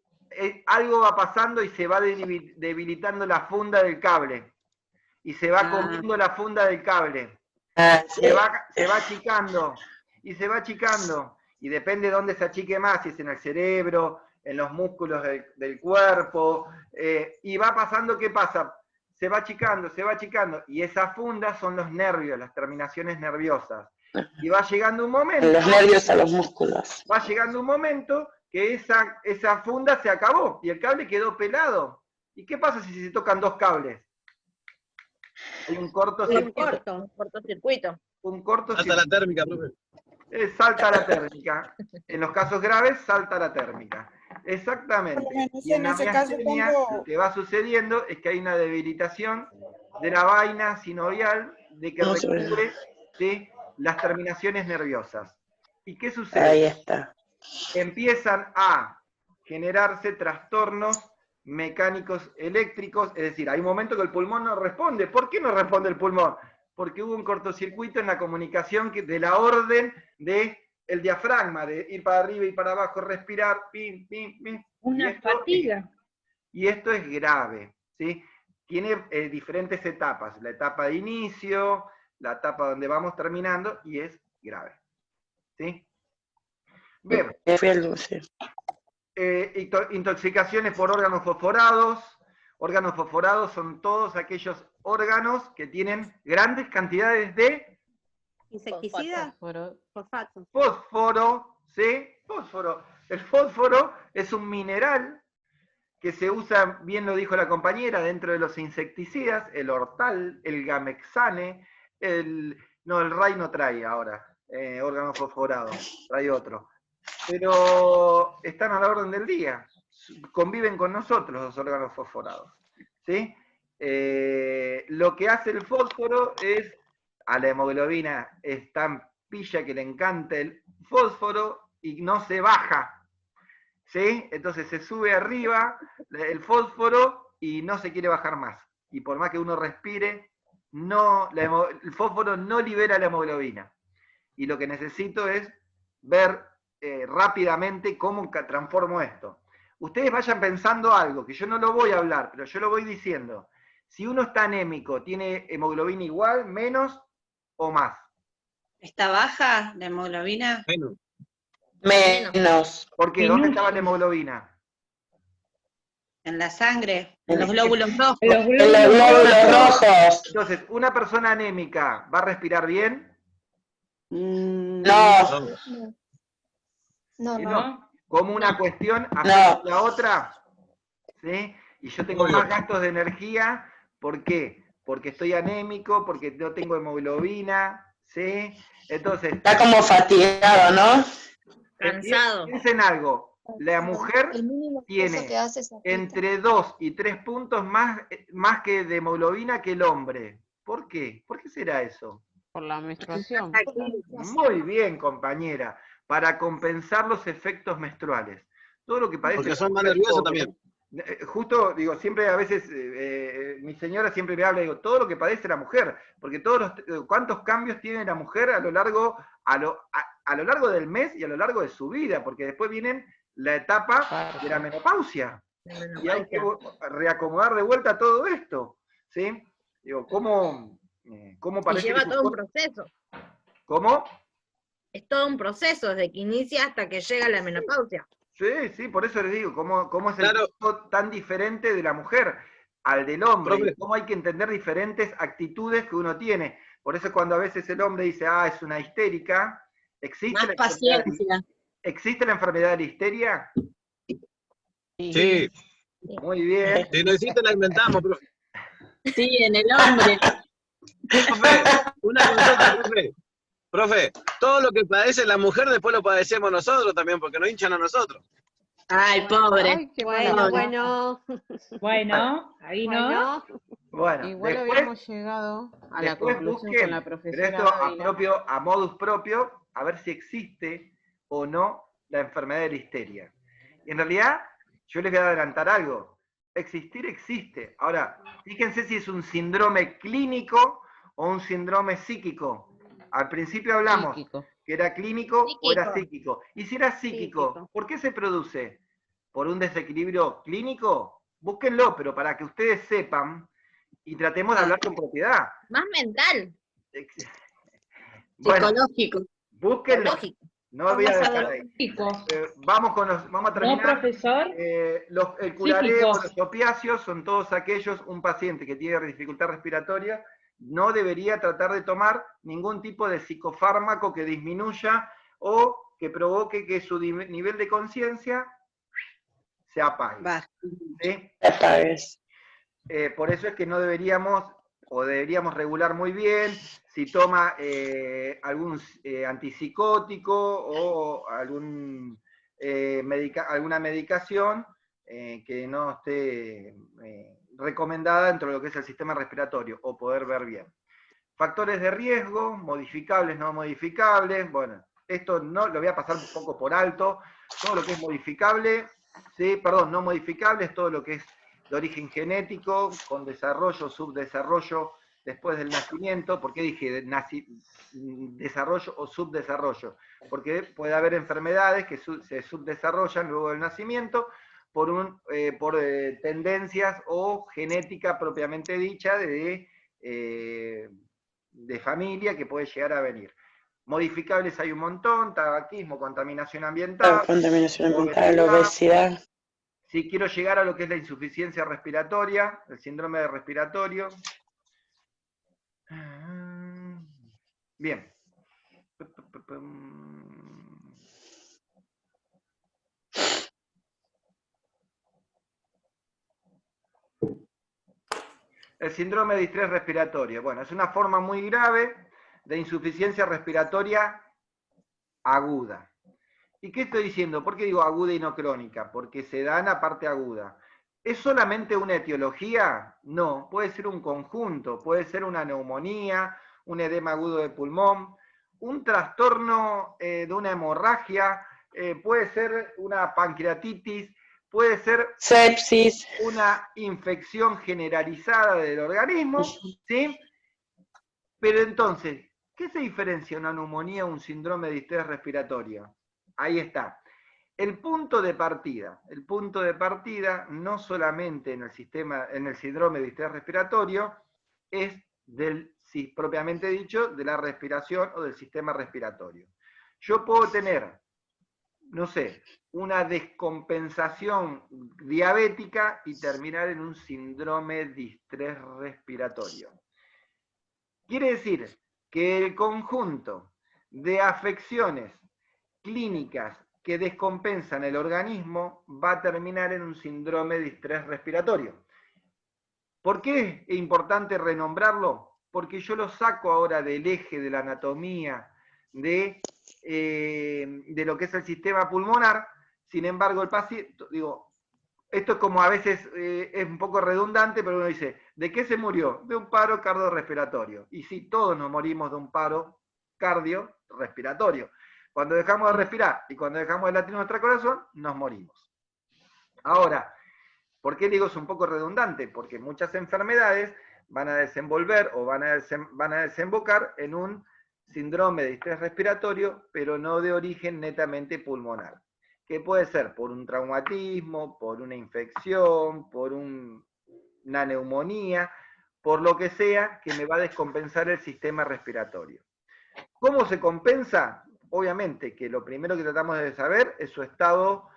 [SPEAKER 1] Algo va pasando y se va debilitando la funda del cable. Y se va comiendo la funda del cable. Se va achicando, y se va achicando. Y depende de dónde se achique más, si es en el cerebro, en los músculos del cuerpo. Y va pasando, ¿qué pasa? Se va achicando, y esa funda son los nervios, las terminaciones nerviosas. Y va llegando un momento...
[SPEAKER 13] Los nervios a los músculos.
[SPEAKER 1] Va llegando un momento que esa funda se acabó, y el cable quedó pelado. ¿Y qué pasa si se tocan dos cables? Hay un cortocircuito. Un cortocircuito.
[SPEAKER 2] Salta la térmica, profe.
[SPEAKER 1] Salta la térmica. En los casos graves, salta la térmica. Exactamente. Y en la miastemia, lo que va sucediendo es que hay una debilitación de la vaina sinovial de que recubre, ¿sí?, las terminaciones nerviosas. ¿Y qué sucede?
[SPEAKER 13] Ahí está.
[SPEAKER 1] Empiezan a generarse trastornos mecánicos eléctricos, es decir, hay un momento que el pulmón no responde. ¿Por qué no responde el pulmón? Porque hubo un cortocircuito en la comunicación de la orden de el diafragma, de ir para arriba y para abajo, respirar, pim, pim, pim.
[SPEAKER 3] Una fatiga.
[SPEAKER 1] Y esto es grave, ¿sí? Tiene diferentes etapas, la etapa de inicio, la etapa donde vamos terminando, y es grave, ¿sí? Bien. Intoxicaciones por órganos fosforados. Órganos fosforados son todos aquellos órganos que tienen grandes cantidades de
[SPEAKER 7] Insecticida. Fosfato.
[SPEAKER 1] fósforo, ¿sí? Fósforo. El fósforo es un mineral que se usa, bien lo dijo la compañera, dentro de los insecticidas, el ortal, el gamexane, el RAI no trae ahora órganos fosforados, trae otro. Pero están a la orden del día, conviven con nosotros los órganos fosforados, ¿sí? Lo que hace el fósforo es, a la hemoglobina es tan pilla que le encanta el fósforo y no se baja, ¿sí? Entonces se sube arriba el fósforo y no se quiere bajar más. Y por más que uno respire, el fósforo no libera la hemoglobina. Y lo que necesito es ver rápidamente cómo transformo esto. Ustedes vayan pensando algo, que yo no lo voy a hablar, pero yo lo voy diciendo. Si uno está anémico, ¿tiene hemoglobina igual, menos o más?
[SPEAKER 9] ¿Está baja la hemoglobina?
[SPEAKER 13] Menos.
[SPEAKER 1] ¿Por qué? ¿Dónde estaba la hemoglobina?
[SPEAKER 9] En la sangre,
[SPEAKER 8] En los glóbulos rojos.
[SPEAKER 5] En los
[SPEAKER 13] En los glóbulos rojos.
[SPEAKER 1] Entonces, ¿una persona anémica va a respirar bien?
[SPEAKER 13] No.
[SPEAKER 6] No,
[SPEAKER 1] Y
[SPEAKER 6] no.
[SPEAKER 1] no. Como una cuestión afecta a la otra, ¿sí? Y yo tengo
[SPEAKER 14] Obvio.
[SPEAKER 1] más gastos de energía, ¿por qué? Porque estoy anémico, porque no tengo hemoglobina, ¿sí? Entonces...
[SPEAKER 13] Está como fatigado, ¿no?
[SPEAKER 5] Cansado.
[SPEAKER 1] Piensen algo, la mujer
[SPEAKER 6] El mínimo
[SPEAKER 1] tiene
[SPEAKER 6] esfuerzo que hace es afecta.
[SPEAKER 1] entre 2 y 3 puntos más que de hemoglobina que el hombre. ¿Por qué? ¿Por qué será eso?
[SPEAKER 4] Por la menstruación.
[SPEAKER 1] Muy bien, compañera. Para compensar los efectos menstruales. Todo lo que padece
[SPEAKER 14] Porque
[SPEAKER 1] la
[SPEAKER 14] son más
[SPEAKER 1] mujer
[SPEAKER 14] nerviosos
[SPEAKER 1] pobre,
[SPEAKER 14] también.
[SPEAKER 1] justo, digo, siempre a veces, mi señora siempre me habla, digo, todo lo que padece la mujer, porque cuántos cambios tiene la mujer a lo largo del mes y a lo largo de su vida, porque después vienen la etapa de la menopausia. Y hay que reacomodar de vuelta todo esto, ¿sí? Digo, ¿cómo parece
[SPEAKER 5] Y lleva
[SPEAKER 1] que
[SPEAKER 5] todo un proceso.
[SPEAKER 1] ¿Cómo?
[SPEAKER 5] Es todo un proceso, desde que inicia hasta que llega la menopausia.
[SPEAKER 1] Sí, por eso les digo, cómo es el cuerpo tan diferente de la mujer al del hombre, y cómo hay que entender diferentes actitudes que uno tiene. Por eso cuando a veces el hombre dice, es una histérica, ¿existe ¿existe la enfermedad de la histeria?
[SPEAKER 14] Sí.
[SPEAKER 1] Muy bien.
[SPEAKER 14] Si no existe, la inventamos, profe.
[SPEAKER 8] Sí, en el hombre.
[SPEAKER 14] Profe, una consulta, profe. Profe, todo lo que padece la mujer después lo padecemos nosotros también, porque nos hinchan a nosotros.
[SPEAKER 8] Ay, pobre.
[SPEAKER 4] Ay, qué
[SPEAKER 7] Bueno,
[SPEAKER 4] mala.
[SPEAKER 3] Bueno, ahí no.
[SPEAKER 1] Bueno,
[SPEAKER 4] Igual
[SPEAKER 1] después,
[SPEAKER 4] habíamos llegado a la conclusión con la
[SPEAKER 1] pero
[SPEAKER 4] profesora
[SPEAKER 1] esto
[SPEAKER 4] Dávila.
[SPEAKER 1] a modus propio, a ver si existe o no la enfermedad de la histeria. Y en realidad, yo les voy a adelantar algo. Existir existe. Ahora, fíjense si es un síndrome clínico o un síndrome psíquico. Al principio hablamos que era clínico o era psíquico. Y si era psíquico, ¿por qué se produce? ¿Por un desequilibrio clínico? Búsquenlo, pero para que ustedes sepan y tratemos de hablar con propiedad.
[SPEAKER 5] Más mental.
[SPEAKER 1] Bueno,
[SPEAKER 8] Psicológico.
[SPEAKER 1] búsquenlo. No voy a dejar ahí. Vamos a terminar.
[SPEAKER 3] No, profesor.
[SPEAKER 1] El curaré o
[SPEAKER 3] Psíquicos.
[SPEAKER 1] los opiáceos son todos aquellos, un paciente que tiene dificultad respiratoria no debería tratar de tomar ningún tipo de psicofármaco que disminuya o que provoque que su nivel de conciencia se apague. ¿Sí? Por eso es que no deberíamos, o deberíamos regular muy bien si toma algún antipsicótico o alguna medicación que no esté recomendada dentro de lo que es el sistema respiratorio, o poder ver bien. Factores de riesgo, modificables, no modificables, bueno, esto no lo voy a pasar un poco por alto, todo lo que es modificable, no modificable es todo lo que es de origen genético, con desarrollo, subdesarrollo, después del nacimiento. ¿Por qué dije desarrollo o subdesarrollo? Porque puede haber enfermedades que se subdesarrollan luego del nacimiento, por tendencias o genética propiamente dicha de familia que puede llegar a venir. Modificables hay un montón: tabaquismo, contaminación ambiental,
[SPEAKER 13] obesidad.
[SPEAKER 1] Si quiero llegar a lo que es la insuficiencia respiratoria, el síndrome de respiratorio. Bien. El síndrome de distrés respiratorio. Bueno, es una forma muy grave de insuficiencia respiratoria aguda. ¿Y qué estoy diciendo? ¿Por qué digo aguda y no crónica? Porque se da en la parte aguda. ¿Es solamente una etiología? No, puede ser un conjunto, puede ser una neumonía, un edema agudo de pulmón, un trastorno de una hemorragia, puede ser una pancreatitis, puede ser
[SPEAKER 13] sepsis,
[SPEAKER 1] una infección generalizada del organismo, ¿sí? Pero entonces, ¿qué se diferencia una neumonía o un síndrome de distrés respiratorio? Ahí está. El punto de partida no solamente en el síndrome de distrés respiratorio, es propiamente dicho, de la respiración o del sistema respiratorio. Yo puedo tener, no sé, una descompensación diabética y terminar en un síndrome de distrés respiratorio. Quiere decir que el conjunto de afecciones clínicas que descompensan el organismo va a terminar en un síndrome de distrés respiratorio. ¿Por qué es importante renombrarlo? Porque yo lo saco ahora del eje de la anatomía de lo que es el sistema pulmonar. Sin embargo, el paciente, digo, esto es como a veces es un poco redundante, pero uno dice, ¿de qué se murió? De un paro cardiorrespiratorio. Y sí, todos nos morimos de un paro cardiorrespiratorio. Cuando dejamos de respirar y cuando dejamos de latir nuestro corazón, nos morimos. Ahora, ¿por qué digo es un poco redundante? Porque muchas enfermedades van a desenvolver o van a desembocar en un síndrome de distrés respiratorio, pero no de origen netamente pulmonar, que puede ser por un traumatismo, por una infección, por una neumonía, por lo que sea que me va a descompensar el sistema respiratorio. ¿Cómo se compensa? Obviamente que lo primero que tratamos de saber es su estado,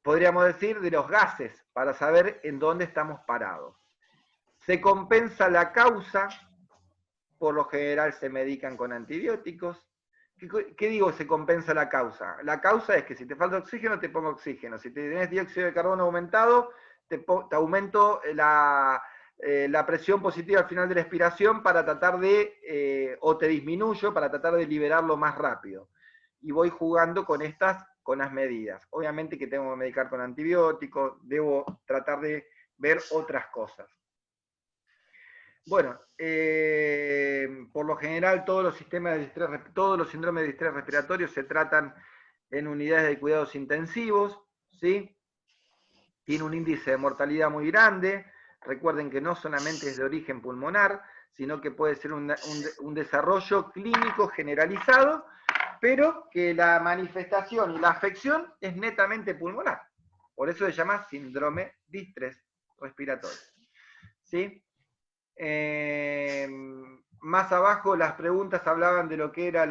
[SPEAKER 1] podríamos decir, de los gases, para saber en dónde estamos parados. Se compensa la causa, por lo general se medican con antibióticos. ¿Qué digo se compensa la causa? La causa es que si te falta oxígeno, te pongo oxígeno. Si tenés dióxido de carbono aumentado, te aumento la presión positiva al final de la expiración para tratar de, o te disminuyo para tratar de liberarlo más rápido. Y voy jugando con las medidas. Obviamente que tengo que medicar con antibióticos, debo tratar de ver otras cosas. Bueno, por lo general todos los síndromes de distrés respiratorio se tratan en unidades de cuidados intensivos, ¿sí? Tiene un índice de mortalidad muy grande. Recuerden que no solamente es de origen pulmonar, sino que puede ser un desarrollo clínico generalizado, pero que la manifestación y la afección es netamente pulmonar. Por eso se llama síndrome de distrés respiratorio. ¿Sí? Más abajo las preguntas hablaban de lo que eran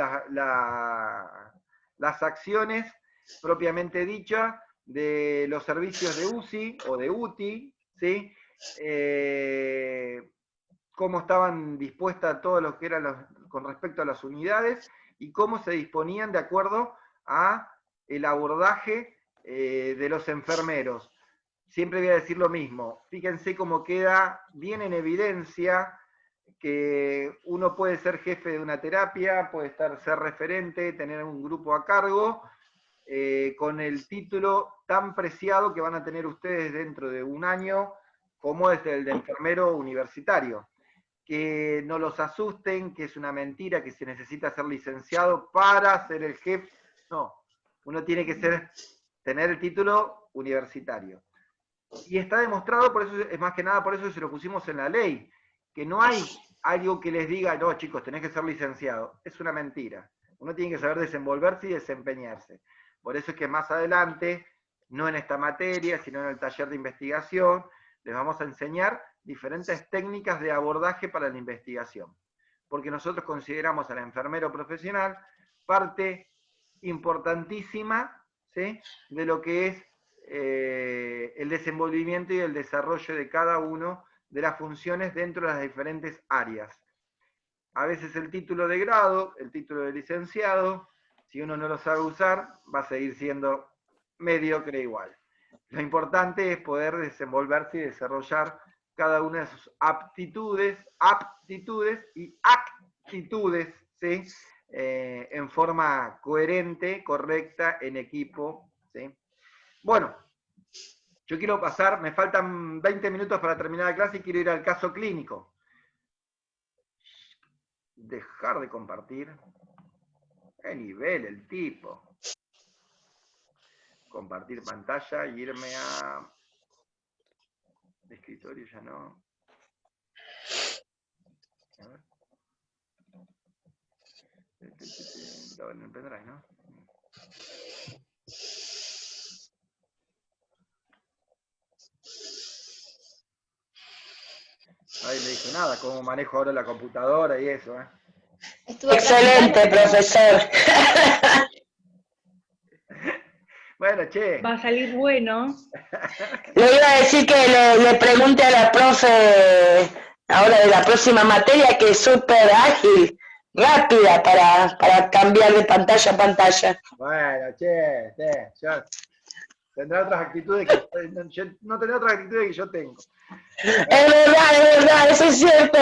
[SPEAKER 1] las acciones propiamente dichas de los servicios de UCI o de UTI, ¿sí? Cómo estaban dispuestas todo lo que eran con respecto a las unidades y cómo se disponían de acuerdo a el abordaje de los enfermeros. Siempre voy a decir lo mismo, fíjense cómo queda bien en evidencia que uno puede ser jefe de una terapia, puede ser referente, tener un grupo a cargo, con el título tan preciado que van a tener ustedes dentro de un año, como es el de enfermero universitario. Que no los asusten, que es una mentira, que se necesita ser licenciado para ser el jefe. No, uno tiene que tener el título universitario. Y está demostrado, por eso es más que nada, por eso se lo pusimos en la ley, que no hay algo que les diga, no chicos, tenés que ser licenciado. Es una mentira. Uno tiene que saber desenvolverse y desempeñarse. Por eso es que más adelante, no en esta materia, sino en el taller de investigación, les vamos a enseñar diferentes técnicas de abordaje para la investigación. Porque nosotros consideramos al enfermero profesional parte importantísima, ¿sí?, de lo que es el desenvolvimiento y el desarrollo de cada uno de las funciones dentro de las diferentes áreas. A veces el título de grado, el título de licenciado, si uno no lo sabe usar, va a seguir siendo mediocre igual. Lo importante es poder desenvolverse y desarrollar cada una de sus aptitudes y actitudes, ¿sí?, en forma coherente, correcta, en equipo, ¿sí? Bueno, yo quiero pasar, me faltan 20 minutos para terminar la clase y quiero ir al caso clínico. Dejar de compartir. ¿Qué nivel el tipo? Compartir pantalla y irme a escritorio, ya no. A ver. Estaba en el pendrive, ¿no? Nadie me dijo nada, cómo manejo ahora la computadora y eso, ¿eh?
[SPEAKER 13] Excelente, profesor.
[SPEAKER 1] Bueno, che.
[SPEAKER 3] Va a salir bueno.
[SPEAKER 13] Le iba a decir que le pregunte a la profe ahora de la próxima materia, que es súper ágil, rápida para cambiar de pantalla a pantalla.
[SPEAKER 1] Bueno, che, yo tendrá otras actitudes que yo no tendrá otras actitudes que yo tengo.
[SPEAKER 13] Es verdad, eso es cierto.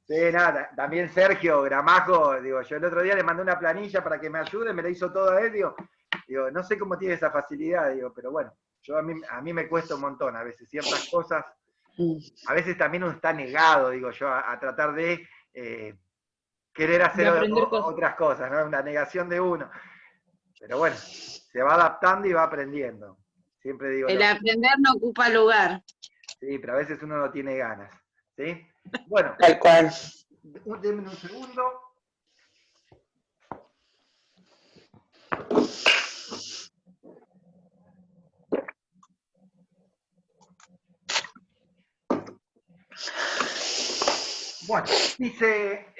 [SPEAKER 1] Sí, nada, también Sergio Gramajo, digo, yo el otro día le mandé una planilla para que me ayude, me la hizo toda él, digo, no sé cómo tiene esa facilidad, digo, pero bueno, a mí me cuesta un montón a veces, ciertas cosas, a veces también uno está negado, digo yo, a tratar de querer hacer otras cosas, ¿no? Una negación de uno. Pero bueno, se va adaptando y va aprendiendo. Siempre digo.
[SPEAKER 9] El aprender no ocupa lugar.
[SPEAKER 1] Sí, pero a veces uno no tiene ganas. ¿Sí? Bueno.
[SPEAKER 13] Tal cual.
[SPEAKER 1] Denme un segundo. Bueno, dice,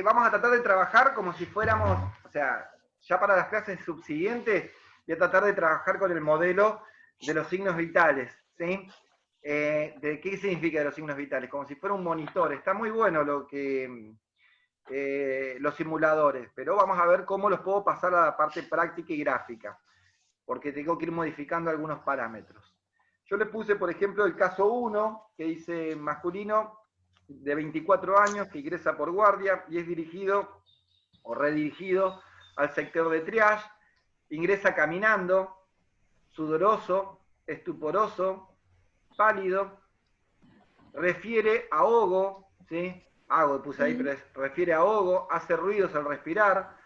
[SPEAKER 1] vamos a tratar de trabajar como si fuéramos, o sea, ya para las clases subsiguientes, voy a tratar de trabajar con el modelo de los signos vitales, ¿sí? ¿De qué significa de los signos vitales? Como si fuera un monitor. Está muy bueno lo que los simuladores, pero vamos a ver cómo los puedo pasar a la parte práctica y gráfica, porque tengo que ir modificando algunos parámetros. Yo le puse, por ejemplo, el caso 1, que dice masculino, de 24 años, que ingresa por guardia y es dirigido o redirigido al sector de triage, ingresa caminando, sudoroso, estuporoso, pálido, refiere ahogo, ¿sí? Ahogo puse ahí, pero refiere ahogo, hace ruidos al respirar,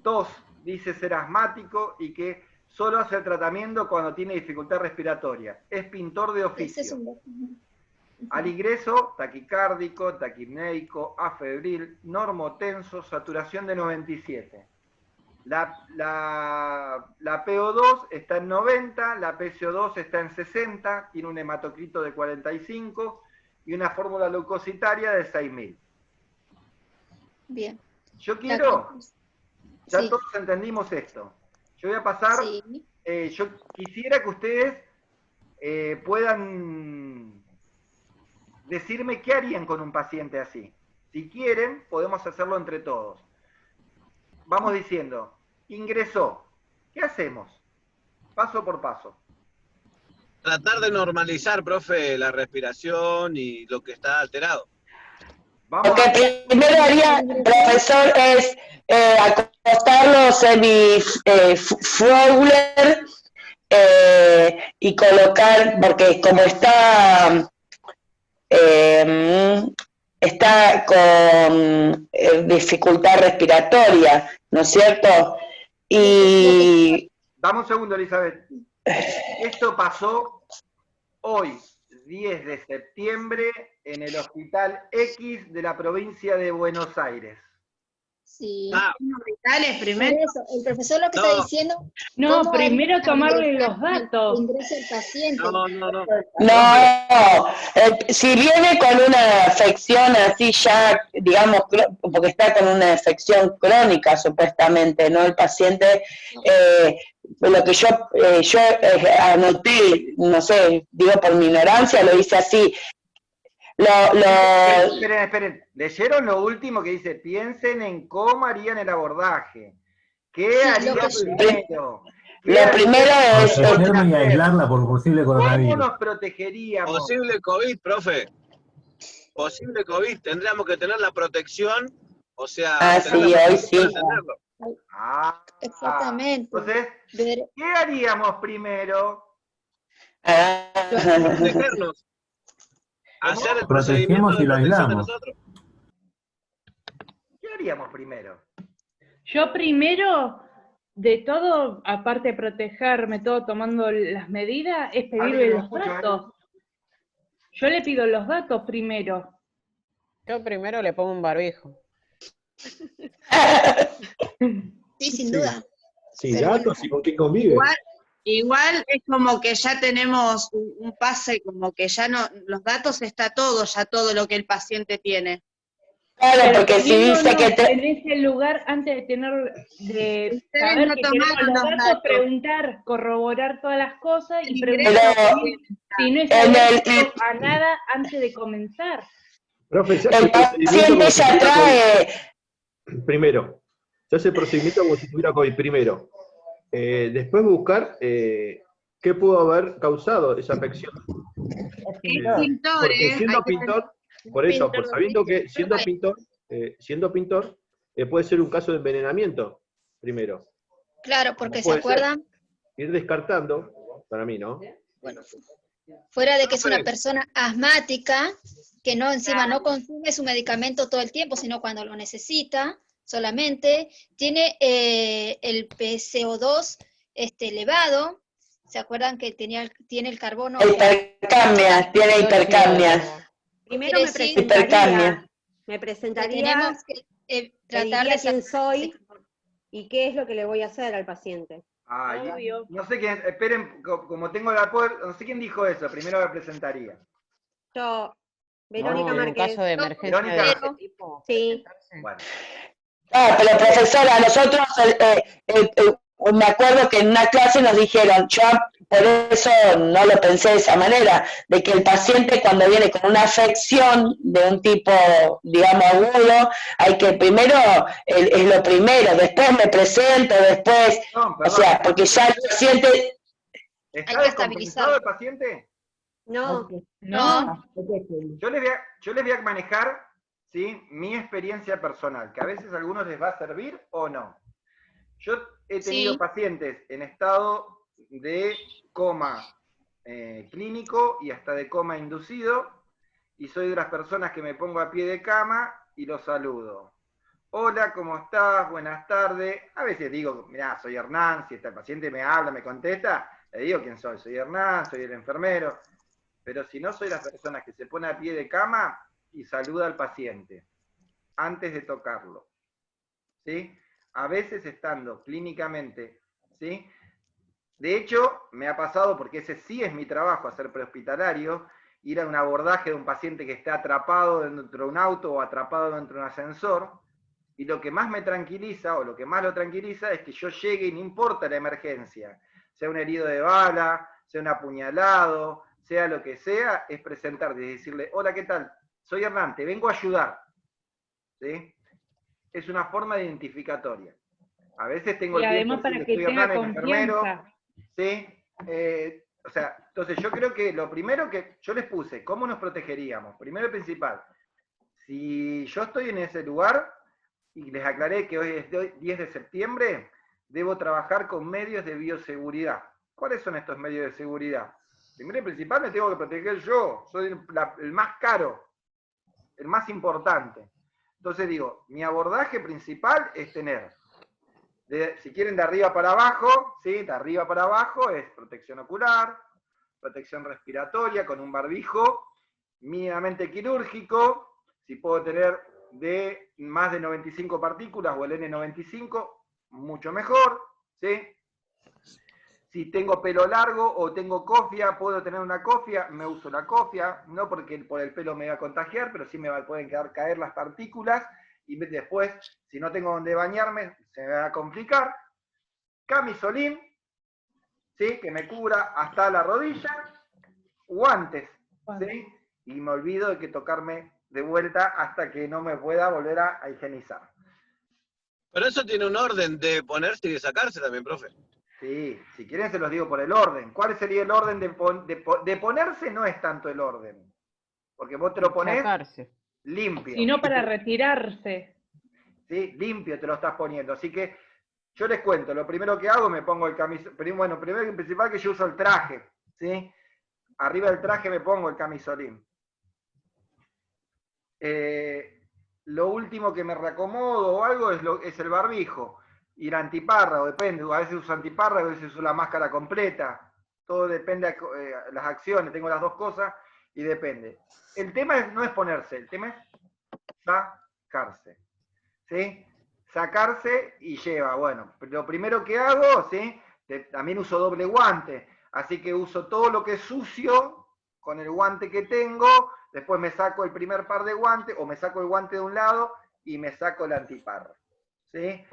[SPEAKER 1] tos, dice ser asmático y que solo hace el tratamiento cuando tiene dificultad respiratoria. Es pintor de oficio. Al ingreso, taquicárdico, taquipneico, afebril, normotenso, saturación de 97. La PO2 está en 90, la PCO2 está en 60, tiene un hematocrito de 45 y una fórmula leucocitaria de 6000.
[SPEAKER 6] Bien.
[SPEAKER 1] Yo quiero, ya sí. Todos entendimos esto. Yo voy a pasar, sí. Yo quisiera que ustedes puedan decirme qué harían con un paciente así. Si quieren, podemos hacerlo entre todos. Vamos diciendo, ingresó, ¿qué hacemos? Paso por paso.
[SPEAKER 14] Tratar de normalizar, profe, la respiración y lo que está alterado.
[SPEAKER 13] Lo que primero haría, profesor, es acostarlo semi-Fowler y colocar, porque como está con dificultad respiratoria, ¿no es cierto? Y...
[SPEAKER 1] Dame un segundo, Elizabeth. Esto pasó hoy, 10 de septiembre, en el Hospital X de la provincia de Buenos Aires.
[SPEAKER 6] Sí.
[SPEAKER 9] Vitales primero.
[SPEAKER 6] Eso, el profesor lo que está diciendo.
[SPEAKER 3] No, primero tomarle los datos.
[SPEAKER 6] Ingresa el paciente.
[SPEAKER 13] No, si viene con una afección así ya, digamos, porque está con una afección crónica supuestamente, ¿no? El paciente, lo que yo anoté, no sé, digo por mi ignorancia, lo hice así.
[SPEAKER 1] Esperen. ¿Leyeron lo último que dice? Piensen en cómo harían el abordaje. ¿Qué harían primero?
[SPEAKER 13] Lo primero es...
[SPEAKER 15] Protegerme y aislarla por posible coronavirus.
[SPEAKER 1] ¿Cómo nos protegeríamos?
[SPEAKER 14] Posible COVID, profe. Posible COVID. Tendríamos que tener la protección, o sea...
[SPEAKER 13] sí, hoy sí.
[SPEAKER 6] Exactamente.
[SPEAKER 1] Entonces, ¿qué haríamos primero?
[SPEAKER 14] Protegernos. Hacer el
[SPEAKER 15] protegemos y lo aislamos.
[SPEAKER 1] ¿Qué haríamos primero?
[SPEAKER 3] Yo primero, de todo, aparte de protegerme, todo tomando las medidas, es pedirle los datos. Yo le pido los datos primero.
[SPEAKER 4] Yo primero le pongo un barbijo.
[SPEAKER 6] Sí, sin duda.
[SPEAKER 10] Sí, datos y con quién convive.
[SPEAKER 9] Igual es como que ya tenemos un pase, como que ya no, los datos está todo, ya todo lo que el paciente tiene.
[SPEAKER 13] Claro,
[SPEAKER 3] Pero
[SPEAKER 13] porque si dice que
[SPEAKER 3] en ese lugar, antes de saber
[SPEAKER 9] Ustedes no
[SPEAKER 3] que tenemos
[SPEAKER 9] tomaron
[SPEAKER 3] los
[SPEAKER 9] los
[SPEAKER 3] datos,
[SPEAKER 9] datos.
[SPEAKER 3] preguntar, corroborar todas las cosas y
[SPEAKER 9] Pero
[SPEAKER 3] preguntar si no es alérgico a nada antes de comenzar.
[SPEAKER 10] Profe, se hace
[SPEAKER 13] el paciente ya trae...
[SPEAKER 10] Primero, se hace el procedimiento como si tuviera COVID, primero. Después buscar qué pudo haber causado esa afección. Porque siendo pintor, por eso, por sabiendo que siendo pintor, puede ser un caso de envenenamiento, primero.
[SPEAKER 6] Claro, porque se
[SPEAKER 10] Puede ser.
[SPEAKER 6] acuerdan,
[SPEAKER 10] Ir descartando, para mí, ¿no?
[SPEAKER 6] bueno, fuera de que es una persona asmática, que no encima no consume su medicamento todo el tiempo, sino cuando lo necesita solamente, tiene el PCO2 elevado. ¿Se acuerdan que tiene el carbono?
[SPEAKER 13] Hipercamia, tiene hipercamia.
[SPEAKER 7] Primero me presentaría,
[SPEAKER 6] tenemos que tratar de
[SPEAKER 7] quién soy y qué es lo que le voy a hacer al paciente.
[SPEAKER 1] No sé quién, esperen, como tengo la poder, no sé quién dijo eso, primero me presentaría.
[SPEAKER 7] Yo, Verónica Márquez.
[SPEAKER 4] En caso de emergencia de ese tipo.
[SPEAKER 7] Sí.
[SPEAKER 1] Bueno.
[SPEAKER 13] Pero profesora, nosotros me acuerdo que en una clase nos dijeron, yo por eso no lo pensé de esa manera, de que el paciente cuando viene con una afección de un tipo, digamos, agudo, hay que primero, es lo primero, después me presento, después, o sea, porque ya el paciente...
[SPEAKER 1] ¿Está descompensado el paciente?
[SPEAKER 7] No.
[SPEAKER 1] Yo les voy a manejar, ¿sí?, mi experiencia personal, que a veces a algunos les va a servir o no. Yo he tenido pacientes en estado de coma clínico y hasta de coma inducido, y soy de las personas que me pongo a pie de cama y los saludo. Hola, ¿cómo estás? Buenas tardes. A veces digo, mirá, soy Hernán, si el paciente me habla, me contesta, le digo quién soy. Soy Hernán, soy el enfermero. Pero si no, soy las personas que se pone a pie de cama y saluda al paciente antes de tocarlo. ¿Sí? A veces estando clínicamente, ¿sí? De hecho, me ha pasado, porque ese sí es mi trabajo, hacer prehospitalario, ir a un abordaje de un paciente que está atrapado dentro de un auto o atrapado dentro de un ascensor, y lo que más me tranquiliza, o lo que más lo tranquiliza, es que yo llegue y no importa la emergencia, sea un herido de bala, sea un apuñalado, sea lo que sea, es presentarle y decirle, hola, ¿qué tal? Soy Hernán, te vengo a ayudar. ¿Sí? Es una forma identificatoria. A veces tengo el tiempo de decir que estoy Hernán, el enfermero. ¿Sí? O sea, entonces yo creo que lo primero que yo les puse, ¿cómo nos protegeríamos? Primero y principal, si yo estoy en ese lugar, y les aclaré que hoy es 10 de septiembre, debo trabajar con medios de bioseguridad. ¿Cuáles son estos medios de seguridad? Primero y principal me tengo que proteger yo, soy el más caro, el más importante. Entonces digo, mi abordaje principal es tener, si quieren de arriba para abajo, ¿sí? De arriba para abajo es protección ocular, protección respiratoria con un barbijo mínimamente quirúrgico, si puedo tener de más de 95 partículas o el N95, mucho mejor, ¿sí? Si tengo pelo largo o tengo cofia, puedo tener una cofia, me uso la cofia, no porque por el pelo me va a contagiar, pero sí me pueden caer las partículas, y después, si no tengo donde bañarme, se me va a complicar. Camisolín, ¿sí?, que me cubra hasta la rodilla, guantes, ¿sí? Y me olvido de que tocarme de vuelta hasta que no me pueda volver a higienizar.
[SPEAKER 14] Pero eso tiene un orden de ponerse y de sacarse también, profe.
[SPEAKER 1] Sí, si quieren se los digo por el orden. ¿Cuál sería el orden de ponerse? No es tanto el orden, porque vos te lo ponés limpio.
[SPEAKER 3] Sino para retirarse.
[SPEAKER 1] ¿Sí? Limpio te lo estás poniendo. Así que yo les cuento, lo primero que hago, me pongo el camisón. Bueno, primero y principal que yo uso el traje, ¿sí? Arriba del traje me pongo el camisolín. Lo último que me reacomodo o algo es el barbijo. Y la antiparra, o depende, a veces uso antiparra, a veces uso la máscara completa. Todo depende de las acciones, tengo las dos cosas y depende. El tema no es ponerse, el tema es sacarse. ¿Sí? Sacarse y lleva, bueno, lo primero que hago, ¿sí? También uso doble guante, así que uso todo lo que es sucio con el guante que tengo, después me saco el primer par de guantes, o me saco el guante de un lado y me saco el antiparra. ¿Sí?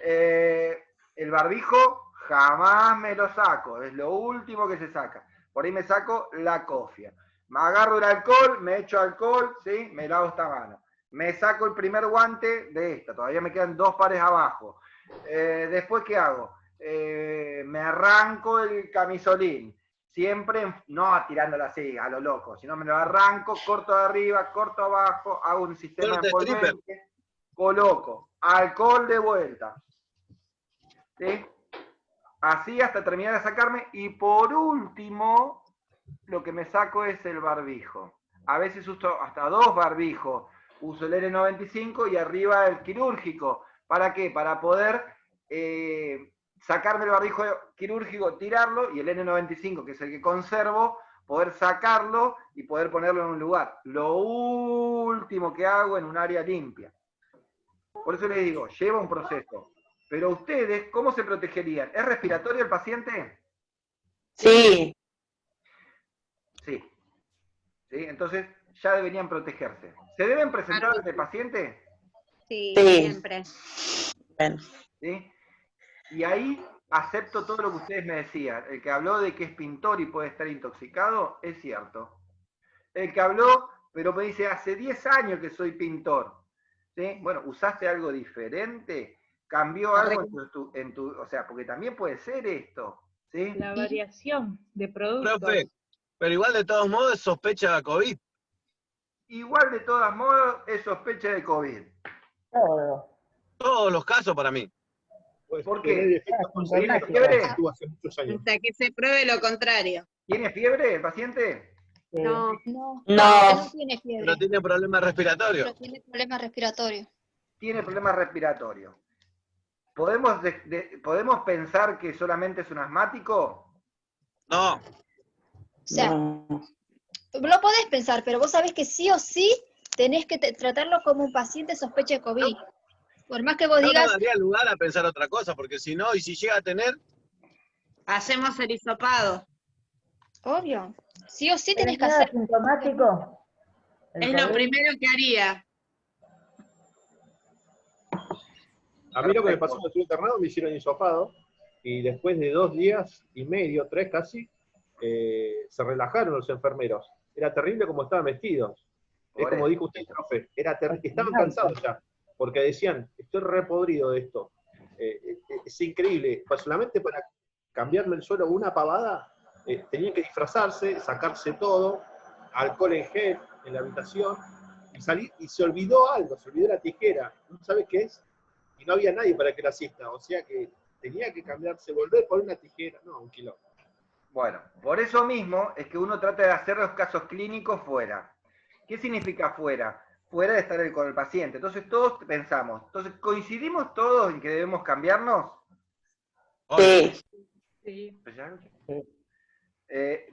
[SPEAKER 1] El barbijo jamás me lo saco, es lo último que se saca. Por ahí me saco la cofia. Me agarro el alcohol, me echo alcohol, ¿sí? Me lavo esta mano. Me saco el primer guante de esta, todavía me quedan 2 pares abajo. Después, ¿qué hago? Me arranco el camisolín. Siempre, no tirándolo así, a lo loco, sino me lo arranco, corto de arriba, corto abajo, hago un sistema envolvente, coloco alcohol de vuelta. ¿Sí? Así hasta terminar de sacarme. Y por último, lo que me saco es el barbijo. A veces uso hasta 2 barbijos. Uso el N95 y arriba el quirúrgico. ¿Para qué? Para poder sacarme el barbijo quirúrgico, tirarlo, y el N95, que es el que conservo, poder sacarlo y poder ponerlo en un lugar. Lo último que hago en un área limpia. Por eso les digo, lleva un proceso. Pero ustedes, ¿cómo se protegerían? ¿Es respiratorio el paciente?
[SPEAKER 13] Sí.
[SPEAKER 1] Sí. ¿Sí? Entonces ya deberían protegerse. ¿Se deben presentar ante el paciente?
[SPEAKER 7] Sí,
[SPEAKER 13] Sí.
[SPEAKER 7] siempre.
[SPEAKER 13] Bueno.
[SPEAKER 1] ¿Sí? Y ahí acepto todo lo que ustedes me decían. El que habló de que es pintor y puede estar intoxicado, es cierto. El que habló, pero me dice, hace 10 años que soy pintor. ¿Sí? Bueno, ¿usaste algo diferente? ¿Cambió algo en tu, o sea, porque también puede ser esto, ¿sí?
[SPEAKER 3] La variación de productos.
[SPEAKER 14] Profe, pero igual de todos modos es sospecha de COVID.
[SPEAKER 1] Igual de todos modos es sospecha de COVID.
[SPEAKER 14] Todos los casos para mí.
[SPEAKER 1] ¿Por qué? ¿Tiene fiebre?
[SPEAKER 9] Hasta que se pruebe lo contrario.
[SPEAKER 1] ¿Tiene fiebre el paciente?
[SPEAKER 6] No,
[SPEAKER 13] No.
[SPEAKER 6] no tiene fiebre.
[SPEAKER 14] Pero tiene problemas respiratorios.
[SPEAKER 6] Pero tiene problemas respiratorios.
[SPEAKER 1] Tiene problemas respiratorios. ¿Podemos pensar que solamente es un asmático?
[SPEAKER 14] No.
[SPEAKER 6] O sea, lo podés pensar, pero vos sabés que sí o sí tenés que tratarlo como un paciente sospecha de COVID. Por más que vos
[SPEAKER 14] No
[SPEAKER 6] digas...
[SPEAKER 14] nos daría lugar a pensar otra cosa, porque si no, y si llega a tener...
[SPEAKER 9] Hacemos el hisopado.
[SPEAKER 6] Obvio. Sí o sí tenés que hacer...
[SPEAKER 16] ¿Asintomático?
[SPEAKER 9] Es lo primero que haría.
[SPEAKER 10] A mí lo que me pasó cuando estuve internado, me hicieron hisopado, y después de 2 días y medio, 3 casi, se relajaron los enfermeros. Era terrible como estaban vestidos. Es como dijo usted, profe, estaban cansados ya, porque decían, estoy repodrido de esto. Es increíble, pues solamente para cambiarme el suelo una pavada, tenían que disfrazarse, sacarse todo, alcohol en gel en la habitación, y salir, y se olvidó algo, se olvidó la tijera, ¿no sabe qué es? Y no había nadie para que la asista, o sea que tenía que cambiarse, volver por una tijera, no, un kilo.
[SPEAKER 1] Bueno, por eso mismo es que uno trata de hacer los casos clínicos fuera. ¿Qué significa fuera? Fuera de estar con el paciente. Entonces todos pensamos, entonces ¿coincidimos todos en que debemos cambiarnos?
[SPEAKER 13] Sí.
[SPEAKER 3] Sí.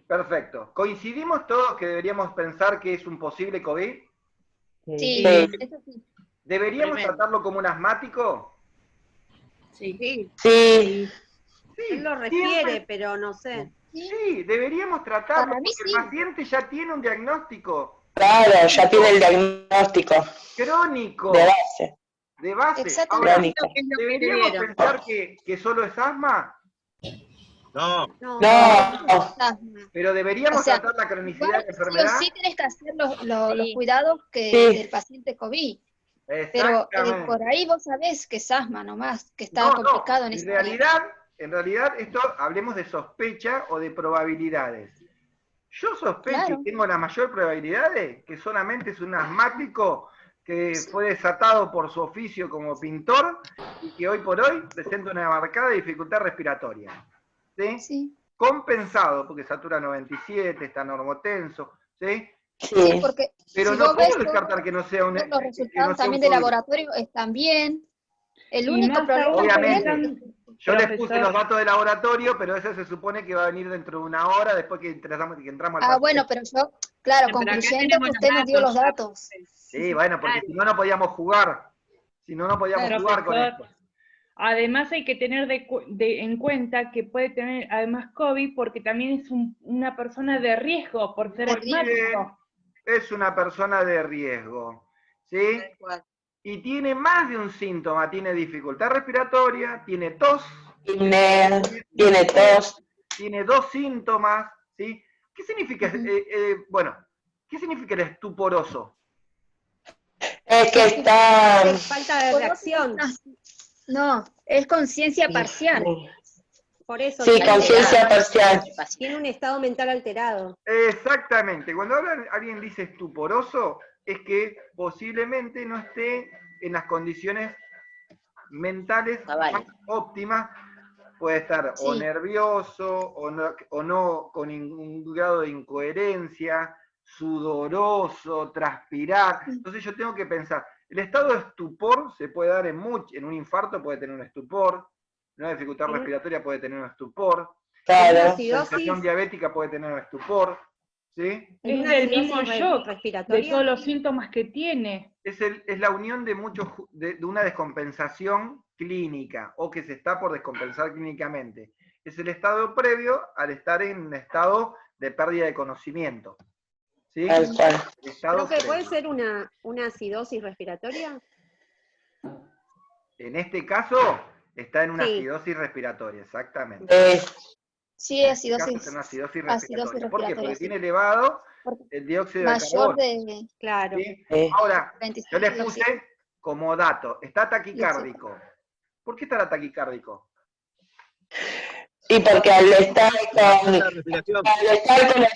[SPEAKER 1] Perfecto. ¿Coincidimos todos que deberíamos pensar que es un posible COVID?
[SPEAKER 6] Sí, eso sí.
[SPEAKER 1] ¿Deberíamos tratarlo como un asmático?
[SPEAKER 7] Sí.
[SPEAKER 13] Sí.
[SPEAKER 7] Él lo refiere, pero no sé.
[SPEAKER 1] Sí, deberíamos tratarlo
[SPEAKER 6] Para mí
[SPEAKER 1] porque
[SPEAKER 6] sí.
[SPEAKER 1] el paciente ya tiene un diagnóstico
[SPEAKER 13] Claro, ya tiene el diagnóstico
[SPEAKER 1] crónico.
[SPEAKER 13] de base.
[SPEAKER 1] De base.
[SPEAKER 6] Exactamente.
[SPEAKER 1] Ahora,
[SPEAKER 13] Crónico.
[SPEAKER 1] ¿deberíamos pensar que solo es asma?
[SPEAKER 14] No.
[SPEAKER 13] No.
[SPEAKER 1] Pero deberíamos
[SPEAKER 6] O sea,
[SPEAKER 1] tratar la cronicidad
[SPEAKER 6] igual
[SPEAKER 1] de la
[SPEAKER 6] sí o
[SPEAKER 1] enfermedad.
[SPEAKER 6] sí tenés que hacer los
[SPEAKER 7] Sí.
[SPEAKER 6] cuidados que
[SPEAKER 13] Sí.
[SPEAKER 6] del paciente COVID. Pero
[SPEAKER 1] Exactamente.
[SPEAKER 6] por ahí vos sabés que es asma nomás, que está
[SPEAKER 1] No,
[SPEAKER 6] complicado en
[SPEAKER 1] en
[SPEAKER 6] esa área.
[SPEAKER 1] realidad, esto hablemos de sospecha o de probabilidades. Yo sospecho
[SPEAKER 6] Claro.
[SPEAKER 1] y tengo la mayor probabilidad de que solamente es un asmático que fue desatado por su oficio como pintor y que hoy por hoy presenta una marcada dificultad respiratoria. ¿Sí?
[SPEAKER 6] Sí.
[SPEAKER 1] Compensado, porque satura 97, está normotenso, ¿sí?
[SPEAKER 6] Sí, porque
[SPEAKER 1] Pero
[SPEAKER 6] si
[SPEAKER 1] no
[SPEAKER 6] vos ves
[SPEAKER 1] puedo descartar que no sea un...
[SPEAKER 6] todos los
[SPEAKER 1] que
[SPEAKER 6] resultados
[SPEAKER 1] no sea
[SPEAKER 6] también
[SPEAKER 1] un
[SPEAKER 6] de
[SPEAKER 1] COVID.
[SPEAKER 6] laboratorio están bien. El
[SPEAKER 3] Y
[SPEAKER 6] único
[SPEAKER 3] más
[SPEAKER 6] problema
[SPEAKER 3] aún
[SPEAKER 6] que
[SPEAKER 1] Obviamente.
[SPEAKER 6] tienen
[SPEAKER 1] Yo les puse
[SPEAKER 3] Profesor.
[SPEAKER 1] los datos de laboratorio, pero eso se supone que va a venir dentro de una hora después que entramos al paciente.
[SPEAKER 6] bueno, pero yo, claro,
[SPEAKER 9] Pero acá
[SPEAKER 6] concluyendo
[SPEAKER 9] tenemos
[SPEAKER 6] que
[SPEAKER 9] los
[SPEAKER 6] usted nos dio los
[SPEAKER 9] datos.
[SPEAKER 6] datos.
[SPEAKER 1] Sí, bueno, porque si no, no podíamos jugar. Si no, no podíamos
[SPEAKER 3] Claro,
[SPEAKER 1] jugar con
[SPEAKER 3] profesor.
[SPEAKER 1] esto.
[SPEAKER 3] Además hay que tener en cuenta que puede tener además COVID porque también es una persona de riesgo por ser
[SPEAKER 6] De riesgo.
[SPEAKER 3] asmático.
[SPEAKER 1] es una persona de riesgo, ¿sí? Y tiene más de un síntoma, tiene dificultad respiratoria, tiene tos,
[SPEAKER 13] tiene tos,
[SPEAKER 1] tiene 2 síntomas, ¿sí? ¿Qué significa, qué significa el estuporoso?
[SPEAKER 13] Es que está...
[SPEAKER 7] Falta de reacción.
[SPEAKER 6] No, es conciencia parcial.
[SPEAKER 7] Por eso.
[SPEAKER 13] Sí, conciencia parcial.
[SPEAKER 7] Tiene un estado mental alterado.
[SPEAKER 1] Exactamente. Cuando alguien dice estuporoso, es que posiblemente no esté en las condiciones mentales más óptimas. Puede estar o nervioso, o no con ningún grado de incoherencia, sudoroso, transpirar. Entonces yo tengo que pensar, el estado de estupor se puede dar en un infarto puede tener un estupor, una dificultad respiratoria puede tener un estupor,
[SPEAKER 13] claro.
[SPEAKER 1] Sensación diabética puede tener un estupor, ¿sí?
[SPEAKER 3] Es del mismo shock de todos los síntomas que tiene.
[SPEAKER 1] Es la unión de de una descompensación clínica, o que se está por descompensar clínicamente. Es el estado previo al estar en un estado de pérdida de conocimiento. ¿Sí?
[SPEAKER 7] ¿Creo que puede ser una acidosis respiratoria?
[SPEAKER 1] En este caso, está en una acidosis respiratoria, exactamente.
[SPEAKER 6] Sí, acidosis.
[SPEAKER 1] Es una acidosis respiratoria. ¿Por qué? Porque tiene elevado el dióxido de
[SPEAKER 6] mayor
[SPEAKER 1] carbono.
[SPEAKER 7] Claro.
[SPEAKER 1] ¿Sí? Ahora, yo les puse como dato, está taquicárdico. ¿Por qué estará taquicárdico?
[SPEAKER 13] Y porque al estar con el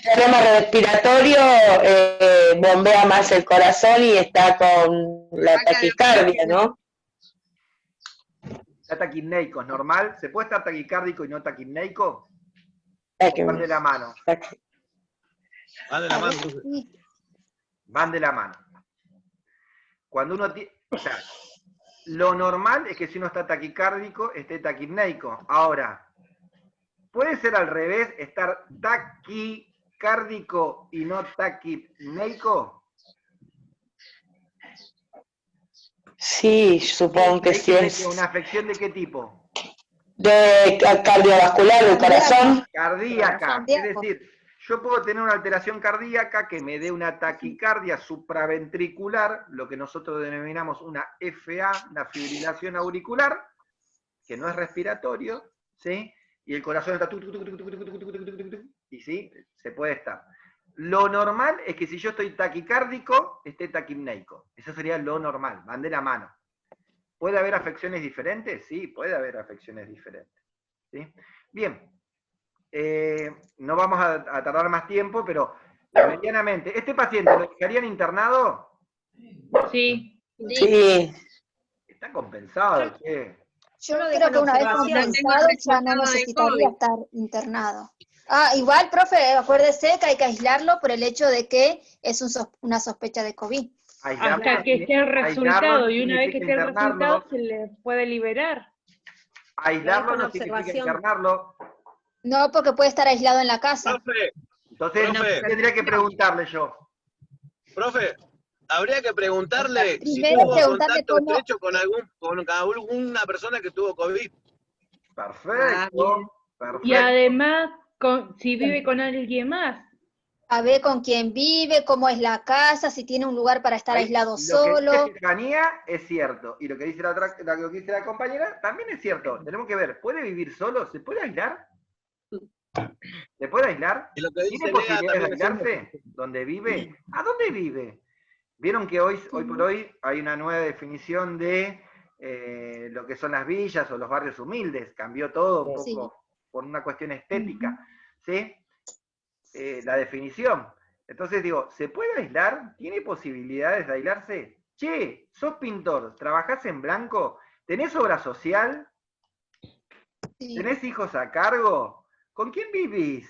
[SPEAKER 13] problema respiratorio, bombea más el corazón y está con la taquicardia, ¿no?
[SPEAKER 1] Está taquipneico, ¿es normal? ¿Se puede estar taquicárdico y no taquipneico? Van de la mano.
[SPEAKER 14] Van de la mano.
[SPEAKER 1] Van de la mano. Cuando uno tiene... O sea, lo normal es que si uno está taquicárdico, esté taquipneico. Ahora, ¿puede ser al revés, estar taquicárdico y no taquipneico?
[SPEAKER 13] Sí, supongo que sí es.
[SPEAKER 1] ¿Una afección de qué tipo?
[SPEAKER 13] De cardiovascular del corazón.
[SPEAKER 1] Cardíaca, es decir, yo puedo tener una alteración cardíaca que me dé una taquicardia supraventricular, lo que nosotros denominamos una FA, una fibrilación auricular, que no es respiratorio, ¿sí? Y el corazón está y sí, se puede estar. Lo normal es que si yo estoy taquicárdico, esté taquipneico. Eso sería lo normal, van de la mano. ¿Puede haber afecciones diferentes? Sí, puede haber afecciones diferentes. ¿Sí? Bien, no vamos a tardar más tiempo, pero medianamente. ¿Este paciente lo dejarían internado?
[SPEAKER 3] Sí.
[SPEAKER 13] Sí.
[SPEAKER 1] Está compensado, ¿qué?
[SPEAKER 6] Yo creo que una vez compensado ya no necesitaría estar internado. Igual, profe, acuérdese que hay que aislarlo por el hecho de que es una sospecha de COVID.
[SPEAKER 3] Hasta que esté el resultado, y una vez que esté el resultado se le puede liberar.
[SPEAKER 1] Aislarlo no significa internarlo.
[SPEAKER 6] No, porque puede estar aislado en la casa.
[SPEAKER 14] Profe,
[SPEAKER 1] entonces tendría que preguntarle yo.
[SPEAKER 14] Profe, habría que preguntarle si
[SPEAKER 6] Primero
[SPEAKER 14] tuvo contacto
[SPEAKER 6] cómo...
[SPEAKER 14] estrecho con alguna persona que tuvo COVID.
[SPEAKER 1] Perfecto.
[SPEAKER 3] Y además, si vive con alguien más.
[SPEAKER 6] A ver con quién vive, cómo es la casa, si tiene un lugar para estar aislado solo.
[SPEAKER 1] Lo que dice Estefanía es cierto, y lo que dice lo que dice la compañera también es cierto. Tenemos que ver, ¿puede vivir solo? ¿Se puede aislar? ¿Se puede aislar? ¿Tiene posibilidades de aislarse? ¿Dónde vive? ¿A dónde vive? Vieron que hoy por hoy hay una nueva definición de lo que son las villas o los barrios humildes. Cambió todo un poco por una cuestión estética. ¿Sí? La definición. Entonces digo, ¿se puede aislar? ¿Tiene posibilidades de aislarse? Che, sos pintor, ¿trabajás en blanco? ¿Tenés obra social? ¿Tenés hijos a cargo? ¿Con quién vivís?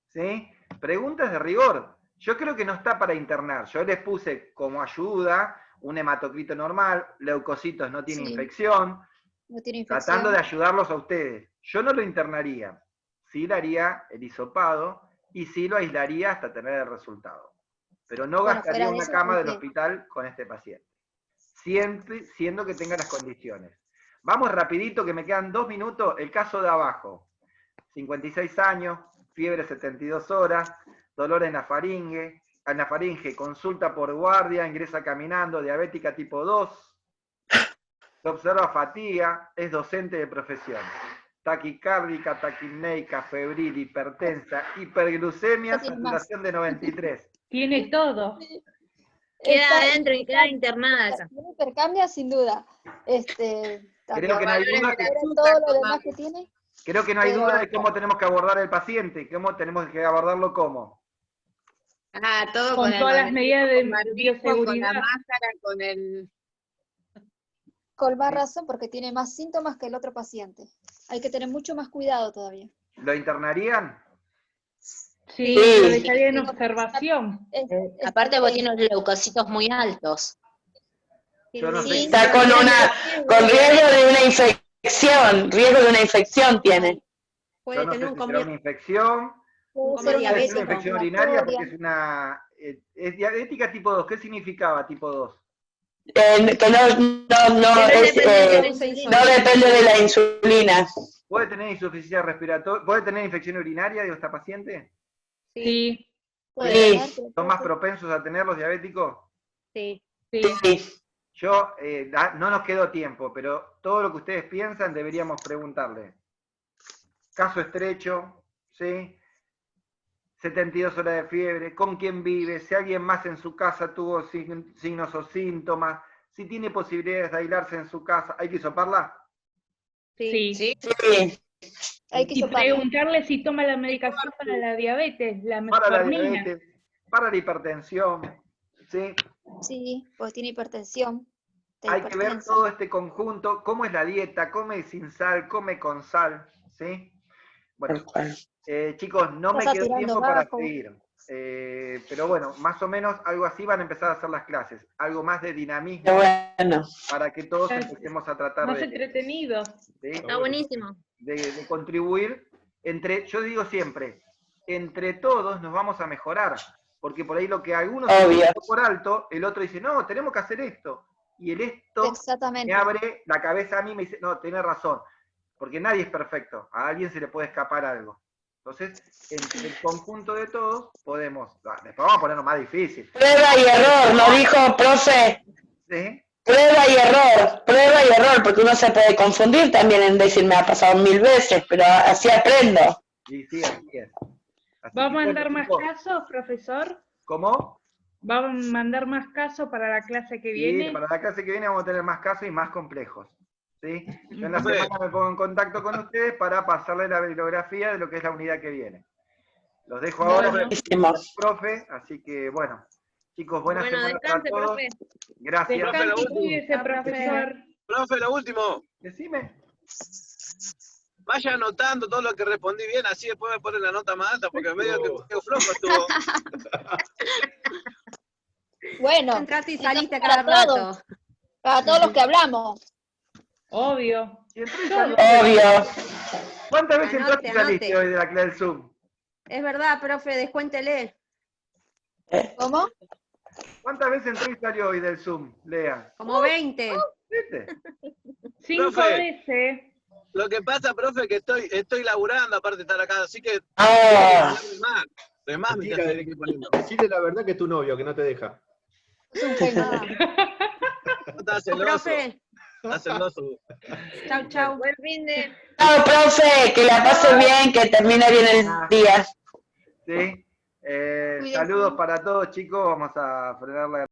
[SPEAKER 1] ¿Sí? Preguntas de rigor. Yo creo que no está para internar. Yo les puse como ayuda un hematocrito normal, leucocitos no tiene infección, tratando de ayudarlos a ustedes. Yo no lo internaría. Sí le haría el hisopado, y sí lo aislaría hasta tener el resultado. Pero no gastaría una cama del hospital con este paciente, siendo que tenga las condiciones. Vamos rapidito, que me quedan 2 minutos. El caso de abajo, 56 años, fiebre 72 horas, dolor en la faringe, en la faringe, consulta por guardia, ingresa caminando, diabética tipo 2, se observa fatiga, es docente de profesión. Taquicárdica, taquipneica, febril, hipertensa, hiperglucemia, saturación de 93.
[SPEAKER 3] Tiene todo.
[SPEAKER 5] Queda adentro y queda internada esa.
[SPEAKER 6] Tiene hipercambia sin duda.
[SPEAKER 1] Creo que no hay duda que,
[SPEAKER 6] todo lo demás que tiene.
[SPEAKER 1] creo que no hay duda de cómo tenemos que abordar al paciente, cómo tenemos que abordarlo cómo.
[SPEAKER 9] Todo
[SPEAKER 3] Con todas las medidas de bioseguridad.
[SPEAKER 9] Con la máscara, con el...
[SPEAKER 6] Con más razón, porque tiene más síntomas que el otro paciente. Hay que tener mucho más cuidado todavía.
[SPEAKER 1] ¿Lo internarían?
[SPEAKER 3] Sí, lo dejaría en observación.
[SPEAKER 4] Aparte vos tienes los leucocitos muy altos.
[SPEAKER 1] Yo no sé.
[SPEAKER 13] Está con riesgo de una infección tiene.
[SPEAKER 1] Yo no sé si será una infección,
[SPEAKER 6] Puede ser
[SPEAKER 1] una
[SPEAKER 6] diabetes
[SPEAKER 1] infección urinaria, porque
[SPEAKER 6] inflamatoria.
[SPEAKER 1] es diabética tipo 2. ¿Qué significaba tipo 2?
[SPEAKER 13] Que no depende de la insulina.
[SPEAKER 1] ¿Puede tener insuficiencia respiratoria? ¿Puede tener infección urinaria, digo, esta paciente?
[SPEAKER 3] Sí.
[SPEAKER 1] ¿Son más propensos a tener los diabéticos?
[SPEAKER 7] Sí.
[SPEAKER 1] Yo, no nos quedó tiempo, pero todo lo que ustedes piensan deberíamos preguntarle. Caso estrecho, ¿sí? 72 horas de fiebre, con quién vive, si alguien más en su casa tuvo signos o síntomas, si tiene posibilidades de aislarse en su casa. ¿Hay que hisoparla?
[SPEAKER 3] Sí.
[SPEAKER 6] Hay que
[SPEAKER 3] Y
[SPEAKER 6] hisoparla.
[SPEAKER 3] preguntarle si toma la medicación para la diabetes, la
[SPEAKER 1] Para la
[SPEAKER 3] metformina.
[SPEAKER 1] diabetes, para la hipertensión, ¿sí?
[SPEAKER 6] Sí, pues tiene hipertensión. está
[SPEAKER 1] Hay que ver
[SPEAKER 6] hipertensa.
[SPEAKER 1] todo este conjunto, cómo es la dieta, come sin sal, come con sal, ¿sí? Bueno, chicos, no me
[SPEAKER 6] Está
[SPEAKER 1] quedó
[SPEAKER 6] saturando
[SPEAKER 1] tiempo para
[SPEAKER 6] bajo.
[SPEAKER 1] seguir. Pero bueno, más o menos algo así van a empezar a hacer las clases. Algo más de dinamismo para que todos empecemos a tratar
[SPEAKER 3] Más
[SPEAKER 1] de,
[SPEAKER 3] entretenido.
[SPEAKER 1] ¿sí?
[SPEAKER 5] Está buenísimo.
[SPEAKER 1] de contribuir. Yo digo siempre, entre todos nos vamos a mejorar. Porque por ahí lo que algunos
[SPEAKER 13] Obvio.
[SPEAKER 1] se por alto, el otro dice, no, tenemos que hacer esto. Y el esto me abre la cabeza a mí y me dice, no, tenés razón. Porque nadie es perfecto. A alguien se le puede escapar algo. Entonces, entre el conjunto de todos, podemos. Después vamos a ponerlo más difícil.
[SPEAKER 13] Prueba y error, ¿no dijo, profe?
[SPEAKER 1] ¿Sí?
[SPEAKER 13] Prueba y error, porque uno se puede confundir también en decir, me ha pasado 1000 veces, pero así aprendo.
[SPEAKER 1] Sí, sí, así es. Así
[SPEAKER 3] ¿Va a
[SPEAKER 1] que,
[SPEAKER 3] mandar
[SPEAKER 1] bueno,
[SPEAKER 3] más
[SPEAKER 1] chicos,
[SPEAKER 3] casos, profesor?
[SPEAKER 1] ¿cómo?
[SPEAKER 3] ¿Va a mandar más casos para la clase que
[SPEAKER 1] Sí,
[SPEAKER 3] viene?
[SPEAKER 1] para la clase que viene vamos a tener más casos y más complejos. ¿Sí? Yo en la
[SPEAKER 14] Profe.
[SPEAKER 1] semana me pongo en contacto con ustedes para pasarle la bibliografía de lo que es la unidad que viene. Los dejo ahora,
[SPEAKER 13] Buenísimo.
[SPEAKER 1] profe, así que bueno. Chicos, buenas
[SPEAKER 5] Bueno,
[SPEAKER 1] semanas para
[SPEAKER 5] descanse,
[SPEAKER 1] todos.
[SPEAKER 5] profe.
[SPEAKER 1] Gracias.
[SPEAKER 3] Descanse y cuídese, profesor.
[SPEAKER 14] Profe, lo último.
[SPEAKER 1] Decime.
[SPEAKER 14] Vaya anotando todo lo que respondí bien, así después me ponen la nota más alta, porque medio que flojo estuvo.
[SPEAKER 6] Bueno,
[SPEAKER 7] Entraste y
[SPEAKER 6] esto
[SPEAKER 7] saliste
[SPEAKER 6] para
[SPEAKER 7] cada
[SPEAKER 6] todos.
[SPEAKER 7] rato.
[SPEAKER 6] Para todos los que hablamos.
[SPEAKER 3] Obvio.
[SPEAKER 13] Obvio.
[SPEAKER 1] ¿Cuántas veces
[SPEAKER 7] Anote,
[SPEAKER 1] entraste y saliste
[SPEAKER 7] anote.
[SPEAKER 1] hoy de la clase del Zoom?
[SPEAKER 7] Es verdad, profe, descuéntele.
[SPEAKER 6] ¿Cómo?
[SPEAKER 1] ¿Cuántas veces entró y salió hoy del Zoom, Lea?
[SPEAKER 7] Como 20.
[SPEAKER 1] ¿Viste?
[SPEAKER 3] 5
[SPEAKER 14] Profe.
[SPEAKER 3] veces.
[SPEAKER 14] Lo que pasa, profe, que estoy laburando aparte de estar acá, así que
[SPEAKER 13] Ah.
[SPEAKER 14] de más me
[SPEAKER 10] Mentira,
[SPEAKER 14] tenés que ir poniendo.
[SPEAKER 10] Decirle la verdad que es tu novio, que no te deja.
[SPEAKER 6] Es un genio.
[SPEAKER 14] Estás celoso.
[SPEAKER 7] Profe,
[SPEAKER 14] Estás celoso.
[SPEAKER 7] chau, chau.
[SPEAKER 5] Buen fin de...
[SPEAKER 13] Chao, profe, que la pase bien, que termine bien el día.
[SPEAKER 1] Sí.
[SPEAKER 6] Cuídense.
[SPEAKER 1] Saludos para todos, chicos. Vamos a frenar la